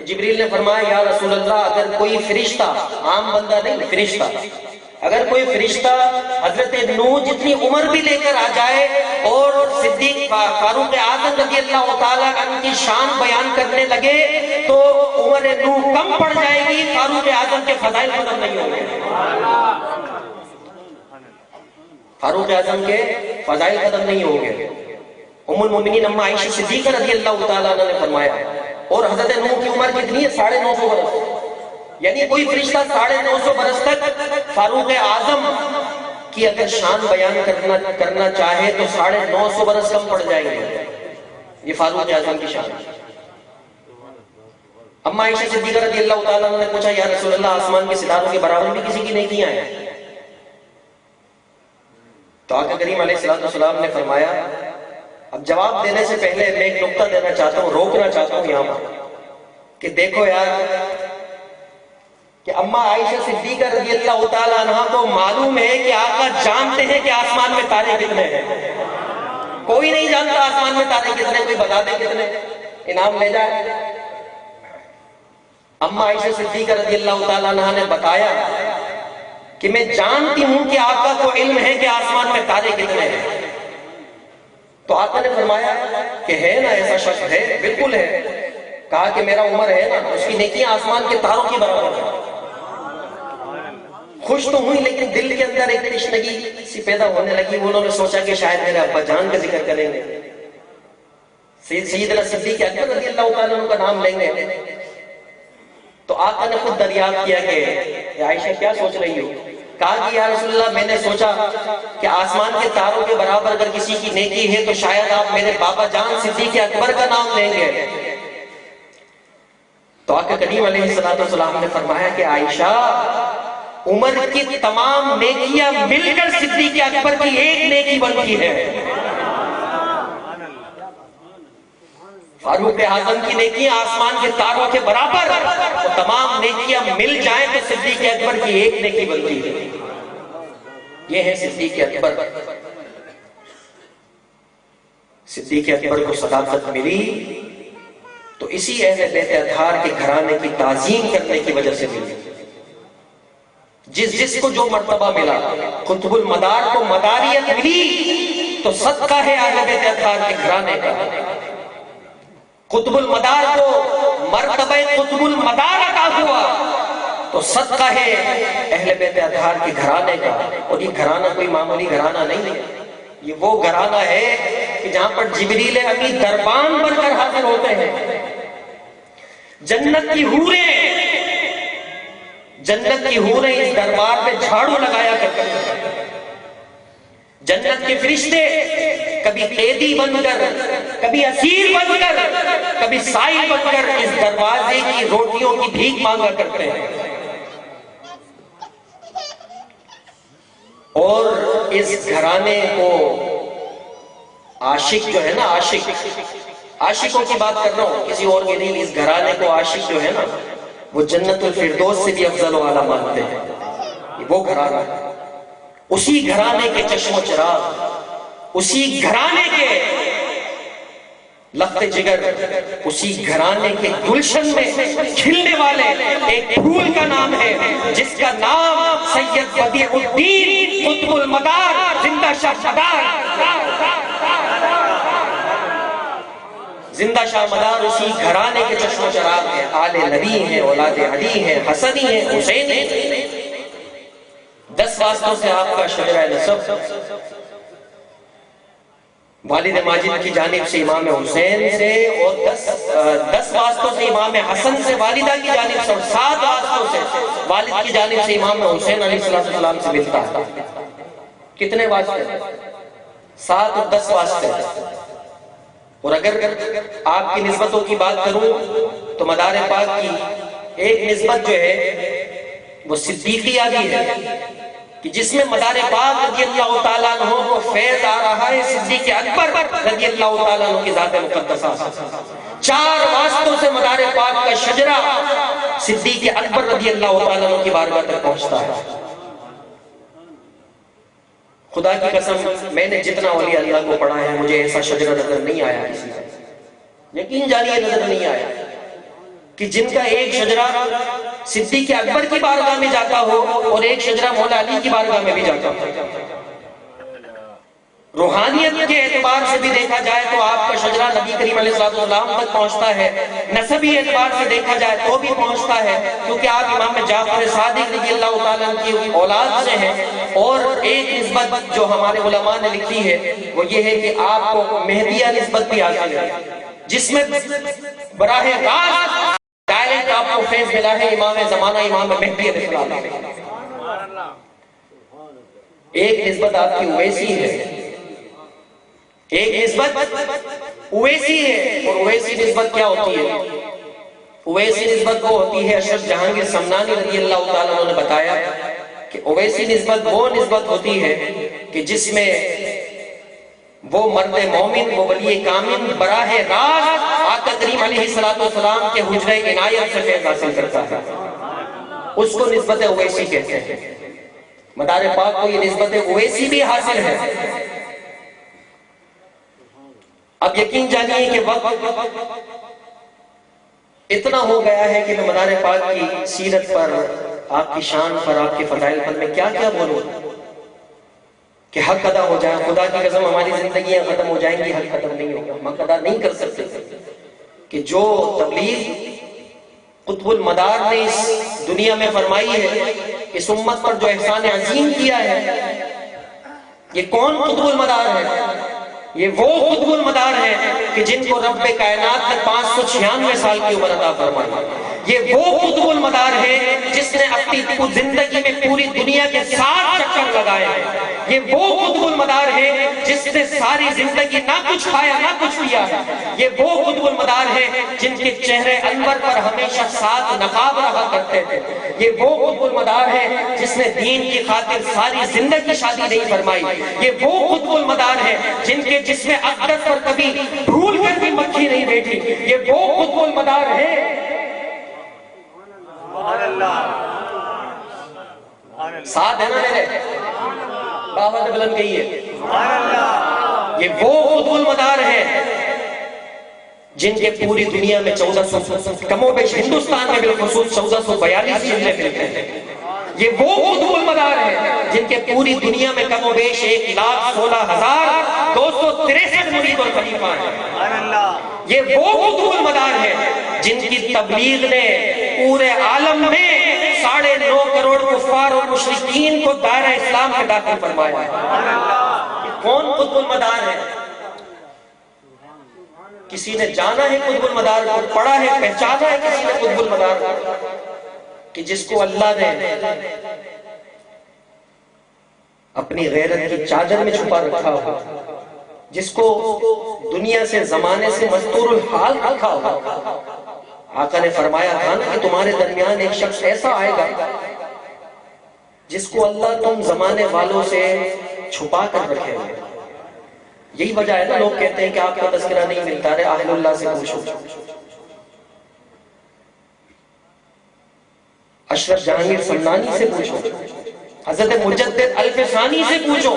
جبریل نے فرمایا یا رسول اللہ اگر کوئی فرشتہ، عام بندہ نہیں، فرشتہ، اگر کوئی فرشتہ حضرت نوح جتنی عمر بھی لے کر آ جائے اور صدیق فاروق اعظم رضی اللہ تعالیٰ عنہ کی شان بیان کرنے لگے تو عمر نوح کم پڑ جائے گی، فاروق اعظم کے فضائل ختم نہیں ہوں گے. فاروق اعظم کے فضائل ختم نہیں ہوں گے. ام المومنین اما عائشہ صدیقہ رضی اللہ تعالیٰ عنہ نے فرمایا. اور حضرت نوح کی عمر کتنی ہے؟ 950 برس. یعنی کوئی فرشتہ 950 برس تک فاروق اعظم کی اگر شان بیان کرنا چاہے تو 950 برس کم پڑ جائیں گے. یہ فاروق اعظم کی شان. اما عائشہ صدیقہ رضی اللہ تعالیٰ عنہ نے پوچھا یا رسول اللہ آسمان کے ستاروں کے برابر بھی کسی کی نیکیاں ہیں؟ تو آقا کریم علیہ السلام نے فرمایا، اب جواب دینے سے پہلے میں ایک نقطہ دینا چاہتا ہوں، روکنا چاہتا ہوں یہاں پر کہ دیکھو یار کہ اما عائشہ صدیقہ رضی اللہ تعالیٰ عنہ کو معلوم ہے کہ آقا جانتے ہیں کہ آسمان میں تارے کتنے ہیں. کوئی نہیں جانتا آسمان میں تارے کتنے، کوئی بتا دے کتنے، انعام لے جائے. اما عائشہ صدیقہ رضی اللہ تعالیٰ عنہ نے بتایا کہ میں جانتی ہوں کہ آقا کو علم ہے کہ آسمان میں تارے کتنے ہیں. تو آقا نے فرمایا کہ ہے نا ایسا شخص ہے، بالکل ہے. کہا کہ میرا عمر ہے نا، اس کی نیکیاں آسمان کے تاروں کی برابر ہیں. خوش تو ہوئی لیکن دل کے اندر ایک تشنگی سی پیدا ہونے لگی. انہوں نے سوچا کہ شاید میرے ابا جان کا ذکر کریں گے، سیدنا صدیق اکبر رضی اللہ تعالیٰ عنہ کا نام لیں گے. تو آقا نے خود دریافت کیا کہ عائشہ کیا سوچ رہی ہو؟ کہا کہ یا رسول اللہ میں نے سوچا کہ آسمان کے تاروں کے برابر اگر کسی کی نیکی ہے تو شاید آپ میرے بابا جان صدیق اکبر کا نام لیں گے. تو آقا کریم علیہ السلام نے فرمایا کہ عائشہ عمر کی تمام نیکیاں مل کر صدیق اکبر کی ایک نیکی بنتی ہے. فاروق اعظم کی نیکیاں آسمان کے تاروں کے برابر، تو تمام نیکیاں مل جائیں تو صدیق اکبر کی ایک نیکی بنتی ہے. یہ ہے صدیق اکبر. صدیق اکبر کو صداقت ملی تو اسی اہل بیت اطہار کے گھرانے کی تعظیم کرنے کی وجہ سے ملی. جس کو جو مرتبہ ملا، قطب المدار کو مداریت ملی تو صدقہ ہے اہل بیت اطہار کے گھرانے کا. قطب المدار کو مرتبہ قطب المدار عطا ہوا تو صدقہ ہے اہل بیت اطہار کے گھرانے کا. اور یہ گھرانہ کوئی معمولی گھرانہ نہیں ہے، یہ وہ گھرانہ ہے کہ جہاں پر جبریل امی دربان بن کر حاضر ہوتے ہیں. جنت کی حوریں اس دربار پہ جھاڑو لگایا کرتے ہیں. جنت کے فرشتے کبھی قیدی بن کر، کبھی اسیر بن کر، کبھی سائل بن کر اس دروازے کی روٹیوں کی بھیک مانگا کرتے ہیں. اور اس گھرانے کو عاشق جو ہے نا، عاشقوں کی بات کر رہا ہوں، کسی اور کی نہیں. اس گھرانے کو عاشق جو ہے نا وہ جنت الفردوس سے بھی افضل و اعلیٰ مانتے ہیں. یہ وہ گھرانہ ہے، اسی گھرانے کے چشم و چراغ، اسی گھرانے کے لخت جگر، اسی گھرانے کے گلشن میں کھلنے والے ایک پھول کا نام ہے جس کا نام سید بدیع الدین قطب المدار زندہ شاہ مدار. زندہ شاہ مدار اسی گھرانے کے چشم و چراغ ہیں. آل نبی ہیں، اولاد علی ہیں، حسنی ہیں، حسین ہیں. 10 واسطوں سے آپ کا شجرہ نسب. والد ماجد کی جانب سے امام حسین سے، اور 10 واسطوں سے امام حسن سے والدہ کی جانب سے، اور 7 واسطوں سے والد کی جانب سے امام حسین علیہ السلام سے ملتا ہے. کتنے واسطے؟ 7 اور 10 واسطے. اور اگر آپ کی نسبتوں کی بات کروں تو مدار پاک کی ایک نسبت جو ہے وہ صدیقیہ بھی ہے، کہ جس میں مدار پاک رضی اللہ تعالیٰ عنہ کو فیض آ رہا ہے صدیق اکبر رضی اللہ تعالیٰ عنہ کی ذات مقدسہ. 4 واسطوں سے مدار پاک کا شجرہ صدیق اکبر رضی اللہ تعالیٰ عنہ کی بارگاہ تک پہنچتا ہے. خدا کی قسم میں نے جتنا اولیاء اللہ کو پڑھا ہے مجھے ایسا شجرہ نظر نہیں آیا کسی کا. یقین جانیے نظر نہیں آیا کہ جن کا ایک شجرہ صدیق اکبر کی بارگاہ میں جاتا ہو اور ایک شجرہ مولا علی کی بارگاہ میں بھی جاتا ہو. روحانیت کے اعتبار سے بھی دیکھا جائے تو آپ کا شجرہ نبی کریم علیہ السلام تک پہنچتا ہے. نسبی اعتبار سے دیکھا جائے تو بھی پہنچتا ہے، کیونکہ آپ امام جعفر صادق رضی اللہ تعالیٰ عنہ کی اولاد سے ہیں. اور ایک نسبت جو ہمارے علماء نے لکھی ہے وہ یہ ہے کہ آپ کو مہدیہ نسبت بھی حاصل ہے، جس میں براہ راست ڈائریکٹ آپ کو فیض ملا ہے امام زمانہ امام مہدی علیہ السلام. ایک نسبت آپ کی اویسی ہے، ایک نسبت اویسی ہے. اور اویسی نسبت کیا ہوتی ہے؟ اویسی نسبت وہ ہوتی ہے، اشرف جہانگیر سمنانی رضی اللہ تعالیٰ عنہ نے بتایا کہ اویسی نسبت وہ نسبت ہوتی ہے کہ جس میں وہ مرد مومن، وہ ولی کامل براہ راست آقا کریم علیہ السلام کے حجرہ عنایت سے فیض حاصل کرتا ہے. اس کو نسبت اویسی کہتے ہیں. مدار پاک کو یہ نسبت اویسی بھی حاصل ہے. اب یقین جانیے کہ وقت اتنا ہو گیا ہے کہ میں مدار پاک کی سیرت پر، آپ کی شان پر، آپ کے فضائل پر میں کیا کیا بولوں کہ حق ادا ہو جائے. خدا کی قسم ہماری زندگیاں ختم ہو جائیں گی، حق ختم نہیں ہوگا. ہم حق ادا نہیں کر سکتے کہ جو تبلیغ قطب المدار نے اس دنیا میں فرمائی ہے، اس امت پر جو احسان عظیم کیا ہے. یہ کون قطب المدار ہے؟ یہ وہ قطب المدار ہے کہ جن کو رب کائنات نے 596 سال کی عمر عطا فرمائی. یہ وہ قطب المدار ہے جس نے اپنی زندگی میں پوری دنیا کے 7 چکر لگائے ہیں. یہ وہ قطب المدار ہے جس نے ساری زندگی نہ کچھ کھایا نہ کچھ پیا. یہ وہ قطب المدار ہے جن کے چہرے انور پر ہمیشہ 7 نقاب رہا کرتے تھے. یہ وہ قطب المدار ہے جس نے دین کی خاطر ساری زندگی شادی نہیں فرمائی. یہ وہ قطب المدار ہے جن کے جسم اقدس پر کبھی بھول کر بھی مکھی نہیں بیٹھی. یہ وہ قطب المدار ہے. ساتھ ہے نا میرے؟ باوت بلند کہیے. یہ وہ قطب المدار ہے جن کے پوری دنیا میں 1400 کم و بیش ہندوستان میں بالخصوص 1442 جلدیں ملتے ہیں. یہ وہ قطب المدار ہیں جن کے پوری دنیا میں کم و بیش 1,16,263 مرید اور خلیفہ ہیں۔ یہ وہ قطب المدار ہیں جن کی تبلیغ نے پورے عالم میں 9.5 کروڑ کفار اور مشرکین کو دائرہ اسلام میں داخل فرمایا ہے۔ کون قطب المدار ہے؟ کسی نے جانا ہے قطب المدار کو، پڑھا ہے، پہچانا ہے کسی نے قطب المدار کو؟ کہ جس کو اللہ نے اپنی غیرت کی چادر میں چھپا رکھا ہو، جس کو دنیا سے زمانے سے مستور الحال رکھا ہو۔ آقا نے فرمایا تھا نا کہ تمہارے درمیان ایک شخص ایسا آئے گا جس کو اللہ تم زمانے والوں سے چھپا کر رکھے ہوئے۔ یہی وجہ ہے نا لوگ کہتے ہیں کہ آپ کا تذکرہ نہیں ملتا ہے، اہل اللہ سے پوچھو، اشرف جہانگیر سمنانی سے پوچھو، حضرت مجدد الفسانی سے پوچھو،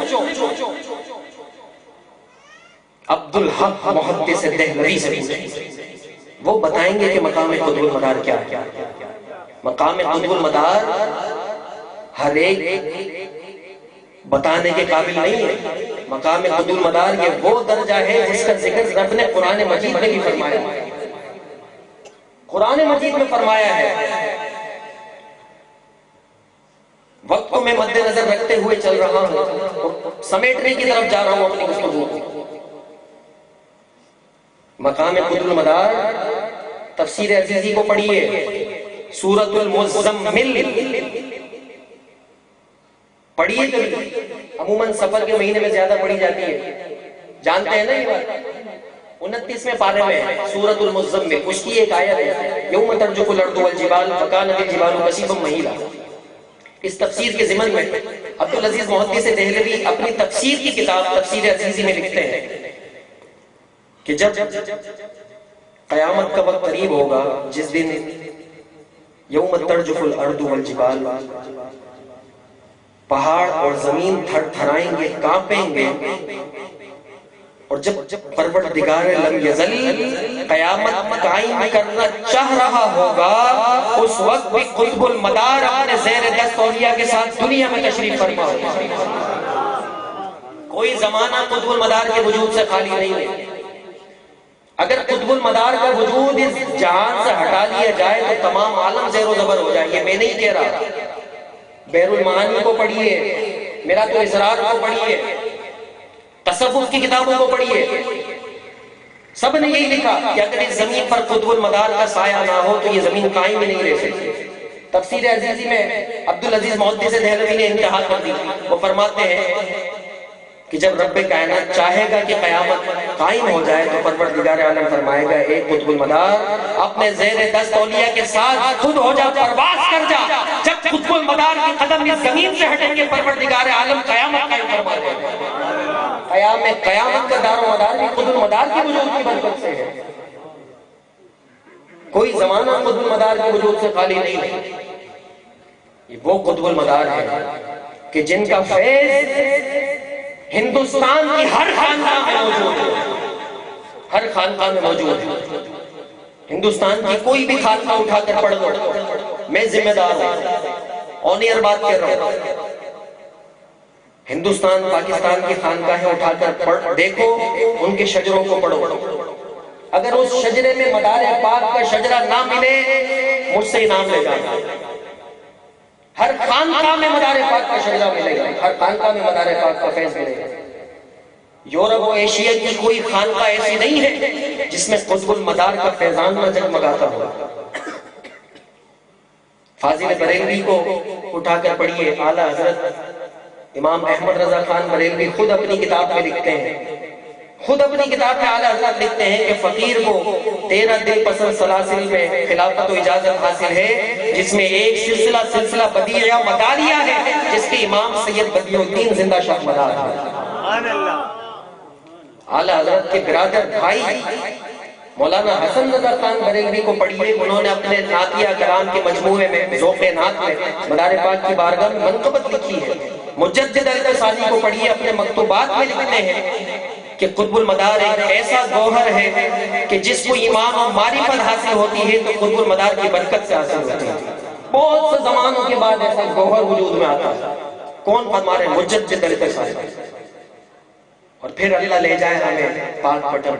عبدالحق محدث دہلوی سے پوچھو، وہ بتائیں گے کہ مقام قطب المدار کیا ہے۔ مقام قطب المدار ہر ایک بتانے کے قابل نہیں ہے۔ مقام قطب المدار یہ وہ درجہ ہے جس کا ذکر رب نے قرآن مجید میں بھی فرمایا ہے۔ قرآن مجید میں فرمایا ہے، وقت کو میں مد نظر رکھتے ہوئے چل رہا ہوں اور سمیٹنے کی طرف جا رہا ہوں اپنی گفتگو کو۔ مقام قطب المدار تفسیر عزیزی کو پڑھیے، سورۃ المزمل پڑھیے کبھی، عموماً سفر کے مہینے میں زیادہ پڑھی جاتی ہے، جانتے ہیں نا یہ بات۔ 29ویں پارے میں سورۃ المزمل، اس کی ایک آیت ہے، یوم ترجف الارض والجبال فکانت الجبال کثیبا مہیلا۔ اس تفسیر کے ضمن میں عبدالعزیز محدث دہلوی اپنی تفسیر کی کتاب تفسیر عزیزی میں لکھتے ہیں کہ جب قیامت کا وقت قریب ہوگا، جس دن یوم ترجف الارض والجبال، پہاڑ اور زمین تھر تھرائیں گے، کانپیں گے، اور جب پروردگار لم یزل قیامت قائم کرنا چاہ رہا ہوگا، اس وقت بھی قطب المدار اپنے زیر دست اولیاء کے ساتھ دنیا میں تشریف فرما ہوگا۔ کوئی زمانہ قطب المدار کے وجود سے خالی نہیں ہے۔ اگر قطب المدار کا وجود اس جہان سے ہٹا لیا جائے تو تمام عالم زیر و زبر ہو جائے۔ یہ میں نہیں کہہ رہا، بحر المعانی کو پڑھیے، میرات الاسرار کو پڑھیے، تصوف کی کتابوں کو پڑھیے، سب نے یہی لکھا کہ اگر اس زمین پر قطب المدار کا سایہ نہ ہو تو یہ زمین قائم ہی نہیں رہ سکتی۔ تفسیر عزیزی میں عبدالعزیز محدث دہلوی نے انتہا کر دی، وہ فرماتے ہیں کہ جب رب کائنات چاہے گا کہ قیامت قائم ہو جائے تو پروردگار عالم فرمائے گا، اے قطب المدار اپنے زیر دست اولیاء کے ساتھ خود ہو جا، پرواز کر جا۔ جب قطب المدار کی قدم اس زمین سے ہٹیں گے پروردگار عالم قیامت قائم فرما دے گا۔ قیامت کا دار و مدار بھی قطب المدار کی وجود کی برکت سے ہے۔ کوئی زمانہ قطب المدار کی وجود سے خالی نہیں ہے۔ یہ وہ قطب المدار ہے کہ جن کا فیض ہندوستان کی ہر خانقاہ میں موجود ہے، ہر خانقاہ میں موجود ہے۔ ہندوستان کی کوئی بھی خانقاہ اٹھا کر پڑھ لو، میں ذمہ دار ہوں، آن ایئر بات کر رہا ہوں۔ ہندوستان پاکستان کی خانقاہیں اٹھا کر پڑھ دیکھو، ان کے شجروں کو پڑھو، اگر اس شجرے میں مدار پاک کا شجرہ نہ ملے مجھ سے انعام لے جانا۔ ہر خانقاہ میں مدار پاک کا شجرہ ملے گا، ہر خانقاہ میں مدار پاک کا فیض ملے گا۔ یورپ و ایشیا کی کوئی خانقاہ ایسی نہیں ہے جس میں قطب المدار کا فیضان نہ جگمگاتا ہو۔ فاضل بریلوی کو اٹھا کر پڑھیے، اعلیٰ حضرت امام احمد رضا خان بریلوی خود اپنی کتاب میں لکھتے ہیں، خود اپنی کتاب میں اعلیٰ حضرت لکھتے ہیں کہ فقیر کو 13 دل پسند سلاسل میں خلافت و اجازت حاصل ہے، جس میں ایک سلسلہ بدیعہ مداریہ ہے، جس کے امام سید بدیع الدین زندہ شاہ مدار ہے۔ اعلیٰ حضرت کے برادر بھائی مولانا حسن رضا خان بریلوی کو پڑھیے، انہوں نے اپنے نعتیہ کلام کے مجموعے میں ذوق نعت میں مدار پاک کی بارگاہ میں منقبت لکھی ہے۔ مجدد الفسانی کو پڑھیے، اپنے مکتوبات میں لکھتے ہیں کہ قطب المدار ایک ایسا گوہر ہے کہ جس کو ایمان و معرفت حاصل ہوتی ہے تو قطب المدار کی برکت سے حاصل ہوتی ہے۔ بہت سے زمانوں کے بعد ایسا گوہر وجود میں آتا ہے. کون فرما رہے ہیں؟ مجدد طریقہ صاحب. اور پھر اللہ لے جائے ہمیں پاک پٹن.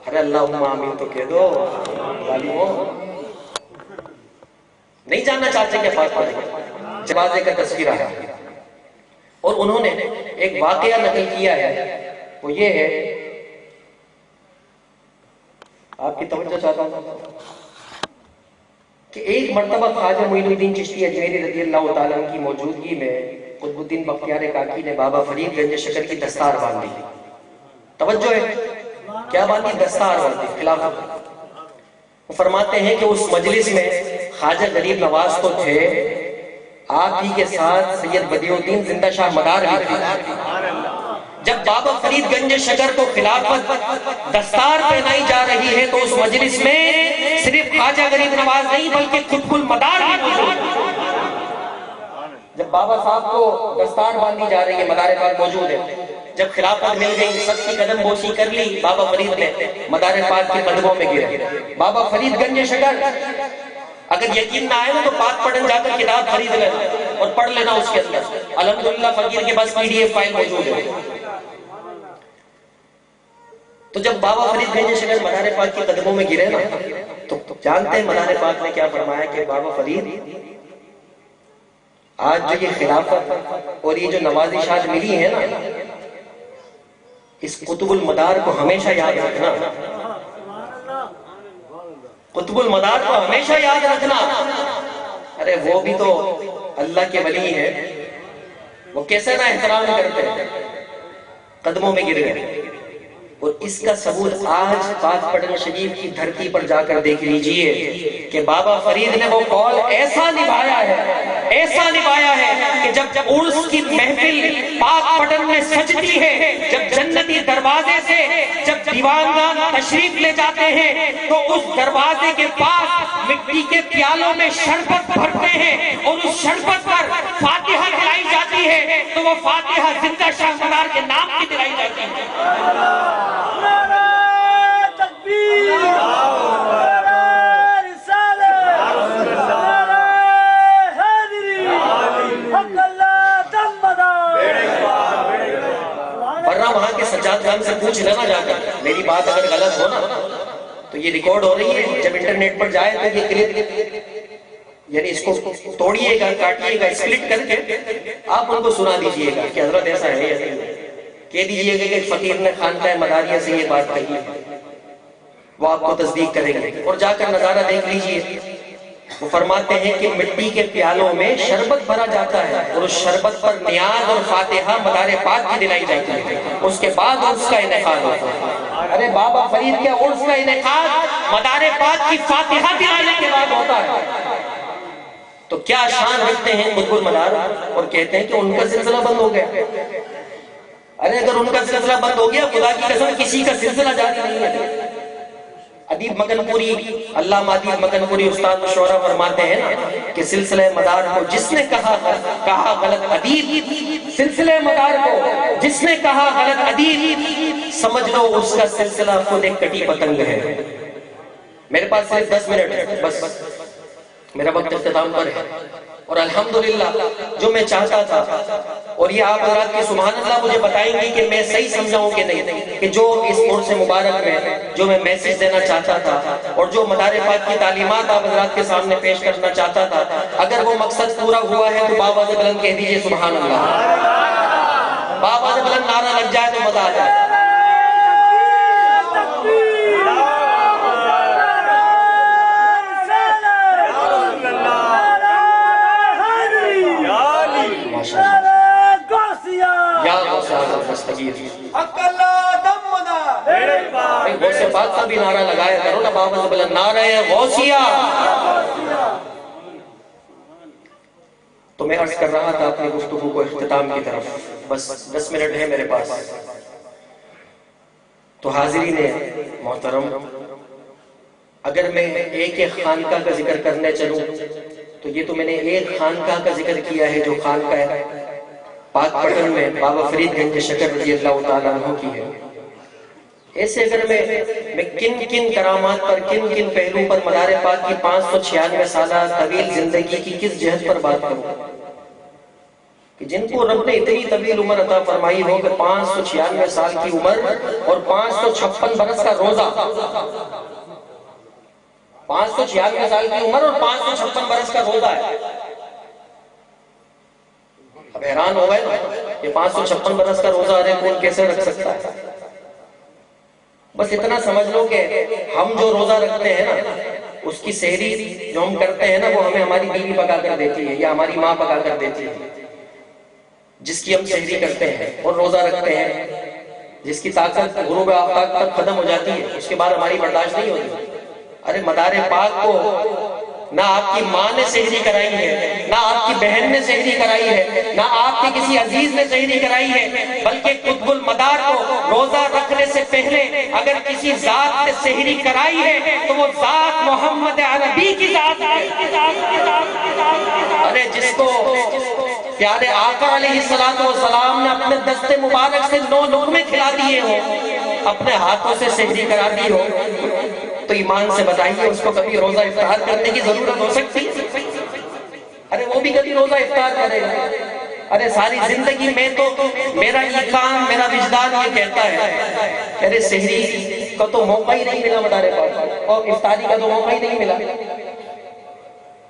ارے اللہم آمین تو کہہ دو. نہیں جاننا چاہتے کہ پاک پٹن جنازے کا تذکرہ ہے. اور انہوں نے ایک واقعہ نقل کیا ہے، وہ یہ ہے، آپ کی توجہ چاہتا ہوں کہ ایک مرتبہ خواجہ معین الدین چشتی اجمیری رضی اللہ تعالیٰ عنہ کی موجودگی میں قطب الدین بختیار کاکی نے بابا فرید گنج شکر کی دستار باندھی. توجہ ہے، کیا باندھی؟ دستار باندھی خلافت. وہ فرماتے ہیں کہ اس مجلس میں خواجہ غریب نواز تو تھے، آپ ہی کے ساتھ سید بدیع الدین زندہ شاہ مدار بھی تھے. جب بابا فرید گنج شکر کو خلافت دستار پہنائی جا رہی ہے تو اس مجلس میں صرف خواجہ غریب نواز نہیں بلکہ قطب المدار بھی موجود. جب بابا صاحب کو دستار باندھی جا رہی ہے، مدار پاک موجود ہے. جب خلافت مل گئی، سب کی قدم بوسی کر لی، بابا فرید نے مدار پاک کے قدموں میں گرے. بابا فرید گنج شکر، اگر یقین نہ آئے نا تو پاک پڑھن جا کر کتاب خرید لینا اور پڑھ لینا اس کے اندر. الحمدللہ فقیر کے پاس PDF فائل موجود ہے. تو جب بابا فرید گنج شکر مدار پاک کے قدموں میں گرے نا تو جانتے ہیں مدار پاک نے کیا فرمایا کہ بابا فرید، آج جو یہ خلافت اور یہ جو نوازشات ملی ہے نا، اس قطب المدار کو ہمیشہ یاد رکھنا. قطب المدار کو ہمیشہ یاد رکھنا. ارے وہ بھی تو اللہ کے ولی ہیں، وہ کیسے نہ احترام کرتے ہیں، قدموں میں گر گئے. اور اس کا ثبوت آج پاک پٹن شریف کی دھرتی پر جا کر دیکھ لیجئے کہ بابا فرید نے وہ قول ایسا نبھایا ہے کہ جب عرس کی محفل پاک پٹن میں سجتی ہے، جب جنتی دروازے سے جب دیوانگان تشریف لے جاتے ہیں تو اس دروازے کے پاس مٹی کے پیالوں میں شربت بھرتے ہیں اور اس شربت پر فاتحہ دلائی جاتی ہے تو وہ فاتحہ زندہ شاہ مدار کے نام کی دلائی جاتی ہے. وہاں کے سجاد خان سے پوچھ لینا جا کر، میری بات اگر غلط ہو نا تو یہ ریکارڈ ہو رہی ہے، جب انٹرنیٹ پر جائے تو یہ کلپ، یعنی اس کو توڑیے گا، کاٹیے گا، سپلٹ کر کے آپ ان کو سنا دیجئے گا کہ حضرت ایسا ہے یا نہیں. کہہ دیجئے گا کہ فقیر نے خانقاہ مداریہ سے یہ بات کہی ہے، وہ آپ کو تصدیق کریں گے. اور جا کر نظارہ دیکھ لیجئے، وہ فرماتے ہیں کہ مٹی کے پیالوں میں شربت بھرا جاتا ہے اور اس شربت پر نیاز اور فاتحہ مدار پاک کی دلائی جاتی ہے. اس کے بعد عرس کا انعقاد ہوتا ہے. ارے بابا فرید کے عرس کا انعقاد مدار پاک کی فاتحہ دلانے کے بعد ہوتا ہے. تو کیا شان رکھتے ہیں قطب المدار، اور کہتے ہیں کہ ان کا سلسلہ بند ہو گیا. ارے اگر ان کا سلسلہ بند ہو گیا، خدا کی قسم کسی کا سلسلہ جاری نہیں ہے. ادیب مکن پوری، علامہ ادیب مکن پوری استاد مشورہ فرماتے ہیں نا کہ سلسلہ مدار کو جس نے کہا غلط ادیب، سلسلہ مدار کو جس نے کہا غلط ادیب، سمجھ لو اس کا سلسلہ خود ایک کٹی پتنگ ہے. میرے پاس صرف 10 منٹ ہے، بس میرا وقت اختتام پر ہے. اور الحمدللہ جو میں چاہتا تھا، اور یہ آپ حضرات کے سبحان اللہ مجھے بتائیں گے کہ میں صحیح سمجھاؤں کہ نہیں، کہ جو اس عرس مبارک میں جو میں میسیج دینا چاہتا تھا اور جو مدار پاک کی تعلیمات آپ حضرات کے سامنے پیش کرنا چاہتا تھا، اگر وہ مقصد پورا ہوا ہے تو بآواز بلند کہہ دیجئے سبحان اللہ. بآواز بلند نعرہ لگ جائے تو مزہ آ جائے. غوث پاک کا بھی نعرہ لگایا کرو نا، بابا سے بلند نعرہ غوثیہ. تو میں عرض کر رہا تھا اپنی گفتگو کو اختتام کی طرف، بس 10 منٹ ہے میرے پاس. تو حاضرین محترم، اگر میں ایک خانقاہ کا ذکر کرنے چلوں تو یہ تو میں نے ایک خانقاہ کا ذکر کیا ہے جو خانقاہ پاک پٹن میں بابا فرید گنج شکر رضی اللہ تعالیٰ عنہ کی ہے. ایسے اگر میں کن کن کرامات پر، کن کن پہلو پر مدار پاک کی 596 سالہ طویل زندگی کی کس جہت پر بات کروں کہ جن کو رب نے اتنی طویل عمر عطا فرمائی ہو کہ 596 سال کی عمر اور 556 برس کا روزہ، 596 سال کی عمر اور 556 برس کا روزہ ہے. اب حیران ہو گئے نا، یہ 556 برس کا روزہ ارے کون کیسے رکھ سکتا ہے؟ بس اتنا سمجھ لو کہ ہم جو روزہ رکھتے ہیں نا، اس کی سحری جو ہم کرتے ہیں نا، وہ ہمیں ہماری بیوی پکا کر دیتی ہے یا ہماری ماں پکا کر دیتی ہے، جس کی ہم سحری کرتے ہیں اور روزہ رکھتے ہیں، جس کی طاقت غروب آفتاب تک ختم ہو جاتی ہے، اس کے بعد ہماری برداشت نہیں ہوتی. ارے مدار پاک کو نہ آپ کی ماں نے سحری کرائی ہے، نہ آپ کی بہن نے سحری کرائی ہے، نہ آپ کے کسی عزیز نے سحری کرائی ہے، بلکہ قطب المدار کو روزہ رکھنے سے پہلے اگر کسی ذات نے سحری کرائی ہے تو وہ ذات محمد عربی کی ذات ہے. ارے جس کو پیارے آقا علیہ السلام نے اپنے دست مبارک سے 9 لقمے کھلا دیے ہو، اپنے ہاتھوں سے سحری کرا دی ہو، تو ایمان سے بتائیے اس کو کبھی روزہ افطار کرنے کی ضرورت ہو سکتی؟ ارے وہ بھی کبھی روزہ افطار کرے گا؟ ارے ساری زندگی میں تو میرا ایقان، میرا وجدان یہ کہتا ہے، ارے سحری کا تو موقع ہی نہیں ملا مدار پاک، اور افطاری کا تو موقع ہی نہیں ملا.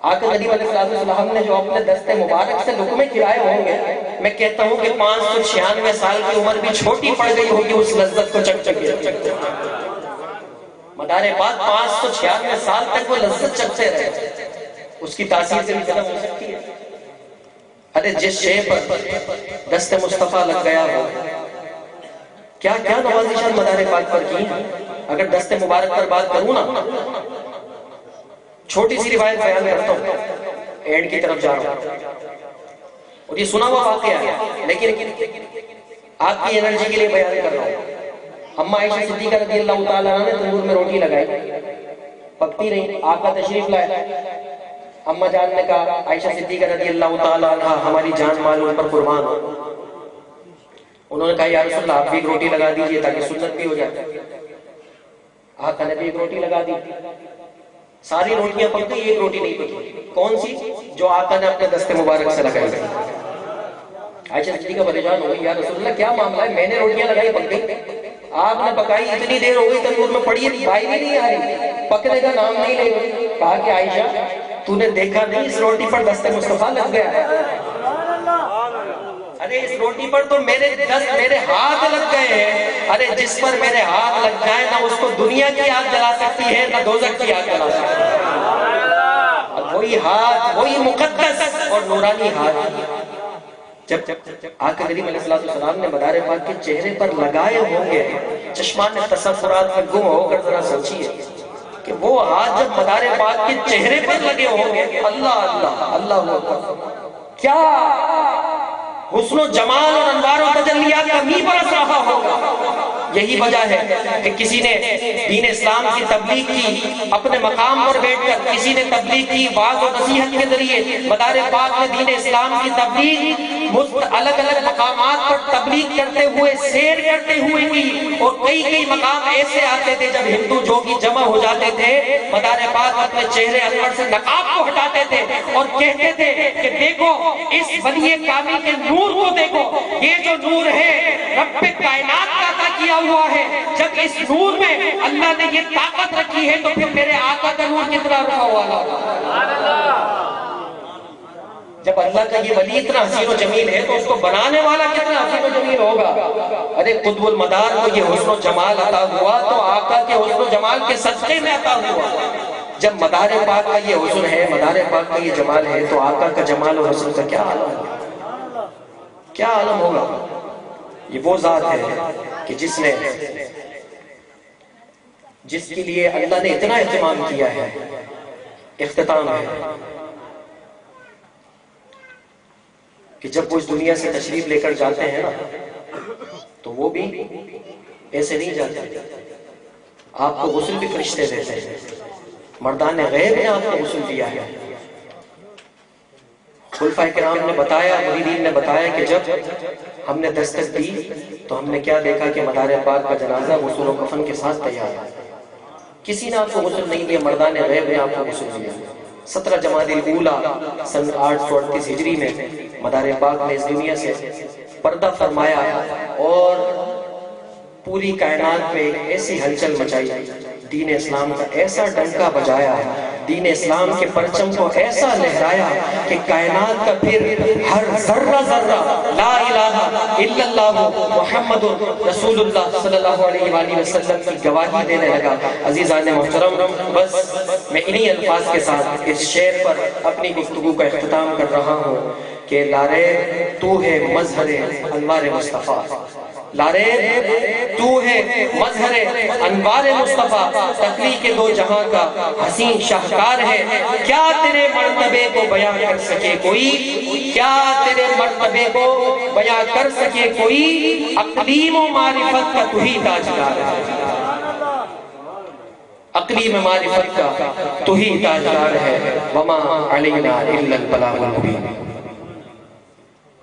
آقا کریم علیہ السلام نے جو اپنے دست مبارک سے لقمے کھلائے ہوں گے، میں کہتا ہوں کہ 596 سال کی عمر بھی چھوٹی پڑ گئی ہوگی اس لذت کو چکھ چکے. مدار پاک 596 سال تک وہ لذت چکھتے رہے، اس کی تاثیر سے بھی ختم ہو سکتی ہے. ارے جس شے پر دست مصطفیٰ لگ گیا ہو، کیا کیا نوازشات مدار پاک پر کی ہیں. اگر دست مبارک پر بات کروں نا، چھوٹی سی روایت بیان کرتا ہوں، اینڈ کی طرف جا رہا ہوں، اور یہ سنا ہوا واقعہ ہے لیکن آپ کی انرجی کے لیے بیان کر رہا ہوں. اماں عائشہ صدیقہ رضی اللہ تعالیٰ عنہ نے تندور میں روٹی لگائی، پکتی نہیں، آقا تشریف لائے. اماں جان نے کہا، عائشہ صدیقہ رضی اللہ تعالیٰ عنہ ہماری جان مال ان پر قربان ہو. انہوں نے کہا یا رسول اللہ آپ بھی ایک روٹی لگا دیجئے تاکہ سنت بھی ہو جائے. آقا نے بھی ایک روٹی لگا دی. ساری روٹیاں پک گئی، ایک روٹی نہیں پکی. کون سی؟ جو آقا نے اپنے دست مبارک سے لگائی گئی. عائشہ صدیقہ پریشان ہو گئی، یا رسول اللہ کیا معاملہ ہے؟ میں نے روٹیاں لگائی پک گئی، آپ نے پکائی اتنی دیر ہو گئی تندور میں پڑی ہے، بھائی بھی نہیں آ رہی، پکنے کا نام نہیں لے گئی. کہا کہ عائشہ تو نے دیکھا نہیں اس روٹی پر دست مصطفیٰ لگ گیا ہے؟ ارے اس روٹی پر تو میرے ہاتھ لگ گئے ہیں. ارے جس پر میرے ہاتھ لگ جائے نہ اس کو دنیا کی آگ جلا سکتی ہے نہ دوزخ کی آگ جلا سکتی ہے. وہی ہاتھ، وہی مقدس اور نورانی ہاتھ جب آقا کریم علیہ السلام نے مدار پاک کے چہرے پر لگائے ہوں گے، چشمان تصورات میں گم ہو کر ذرا سوچیے کہ وہ ہاتھ جب مدار پاک کے چہرے پر لگے ہوں گے، اللہ اللہ اللہ اکبر، کیا حسن و جمال اور انوار و تجلیات کا می برس رہا ہوگا. یہی وجہ ہے کہ کسی نے دین اسلام کی تبلیغ کی اپنے مقام پر بیٹھ کر، کسی نے تبلیغ کی واعظ و نصیحت کے ذریعے. مدار پاک نے دین اسلام کی تبلیغ الگ الگ مقامات پر تبلیغ کرتے ہوئے، سیر کرتے ہوئے کی، اور کئی مقام ایسے آتے تھے جب ہندو جوگی جمع ہو جاتے تھے، مدار پاک اپنے چہرے انور سے نقاب کو ہٹاتے تھے اور کہتے تھے کہ دیکھو اس ولی کامل کے نور کو دیکھو، یہ جو نور ہے رب کائنات کا عطا کیا ہوا ہے. جب اس نور میں اللہ نے یہ طاقت رکھی ہے تو پھر میرے آقا کا نور کتنا رکھا ہوا ہے. جب اللہ کا یہ ولی اتنا حسین و جمیل ہے تو اس کو بنانے والا کتنا حسین و جمیل ہوگا. ارے قطب المدار کو یہ حسن و جمال عطا ہوا تو آقا کے حسن و جمال کے صدقے میں عطا ہوا. جب مدار پاک کا یہ حسن ہے، مدار پاک کا یہ جمال ہے، تو آقا کا جمال و حسن کا کیا عالم ہے، کیا عالم ہوگا. یہ وہ ذات ہے کہ جس کے لیے اللہ نے اتنا اہتمام کیا ہے. اختتام ہے کہ جب وہ اس دنیا سے تشریف لے کر جاتے ہیں نا تو وہ بھی ایسے نہیں جاتے. آپ کو غسل بھی فرشتے دیتے ہیں، مردان غیب نے آپ کو غسل دیا ہے. خلفائے کرام نے بتایا، مریدین نے بتایا کہ جب ہم نے دستک دی تو ہم نے کیا دیکھا کہ مدار پاک کا جنازہ غسل و کفن کے ساتھ تیار ہے. کسی نے آپ کو غسل نہیں دیا، مردان غیب نے آپ کو غسل دیا. 17 جمادی الاولی سن 838 ہجری میں مدار پاک نے اس دنیا سے پردہ فرمایا اور پوری کائنات میں ایک ایسی ہلچل مچائی، دین اسلام کا ایسا ڈنکا بجایا، دین اسلام کے پرچم کو ایسا لہرایا کہ کائنات کا پھر ہر ذرہ ذرہ لا الہ الا اللہ محمد رسول اللہ صلی اللہ علیہ وآلہ وسلم کی گواہی دینے لگا. عزیزان محترم، بس میں انہی الفاظ کے ساتھ اس شعر پر اپنی گفتگو کا اختتام کر رہا ہوں کہ لارے تو ہے مظہر انوار مصطفیٰ، لارے تو ہے مظہر انوار مصطفیٰ، تخلیق دو جہاں کا حسین شاہکار ہے. کیا تیرے مرتبے کو بیان کر سکے کوئی، کیا تیرے مرتبے کو بیان کر سکے کوئی، اقلیم و معرفت کا تو ہی تاجدار ہے، اقلیم معرفت کا تو ہی تاجدار ہے. وما علینا الا البلاغ المبین.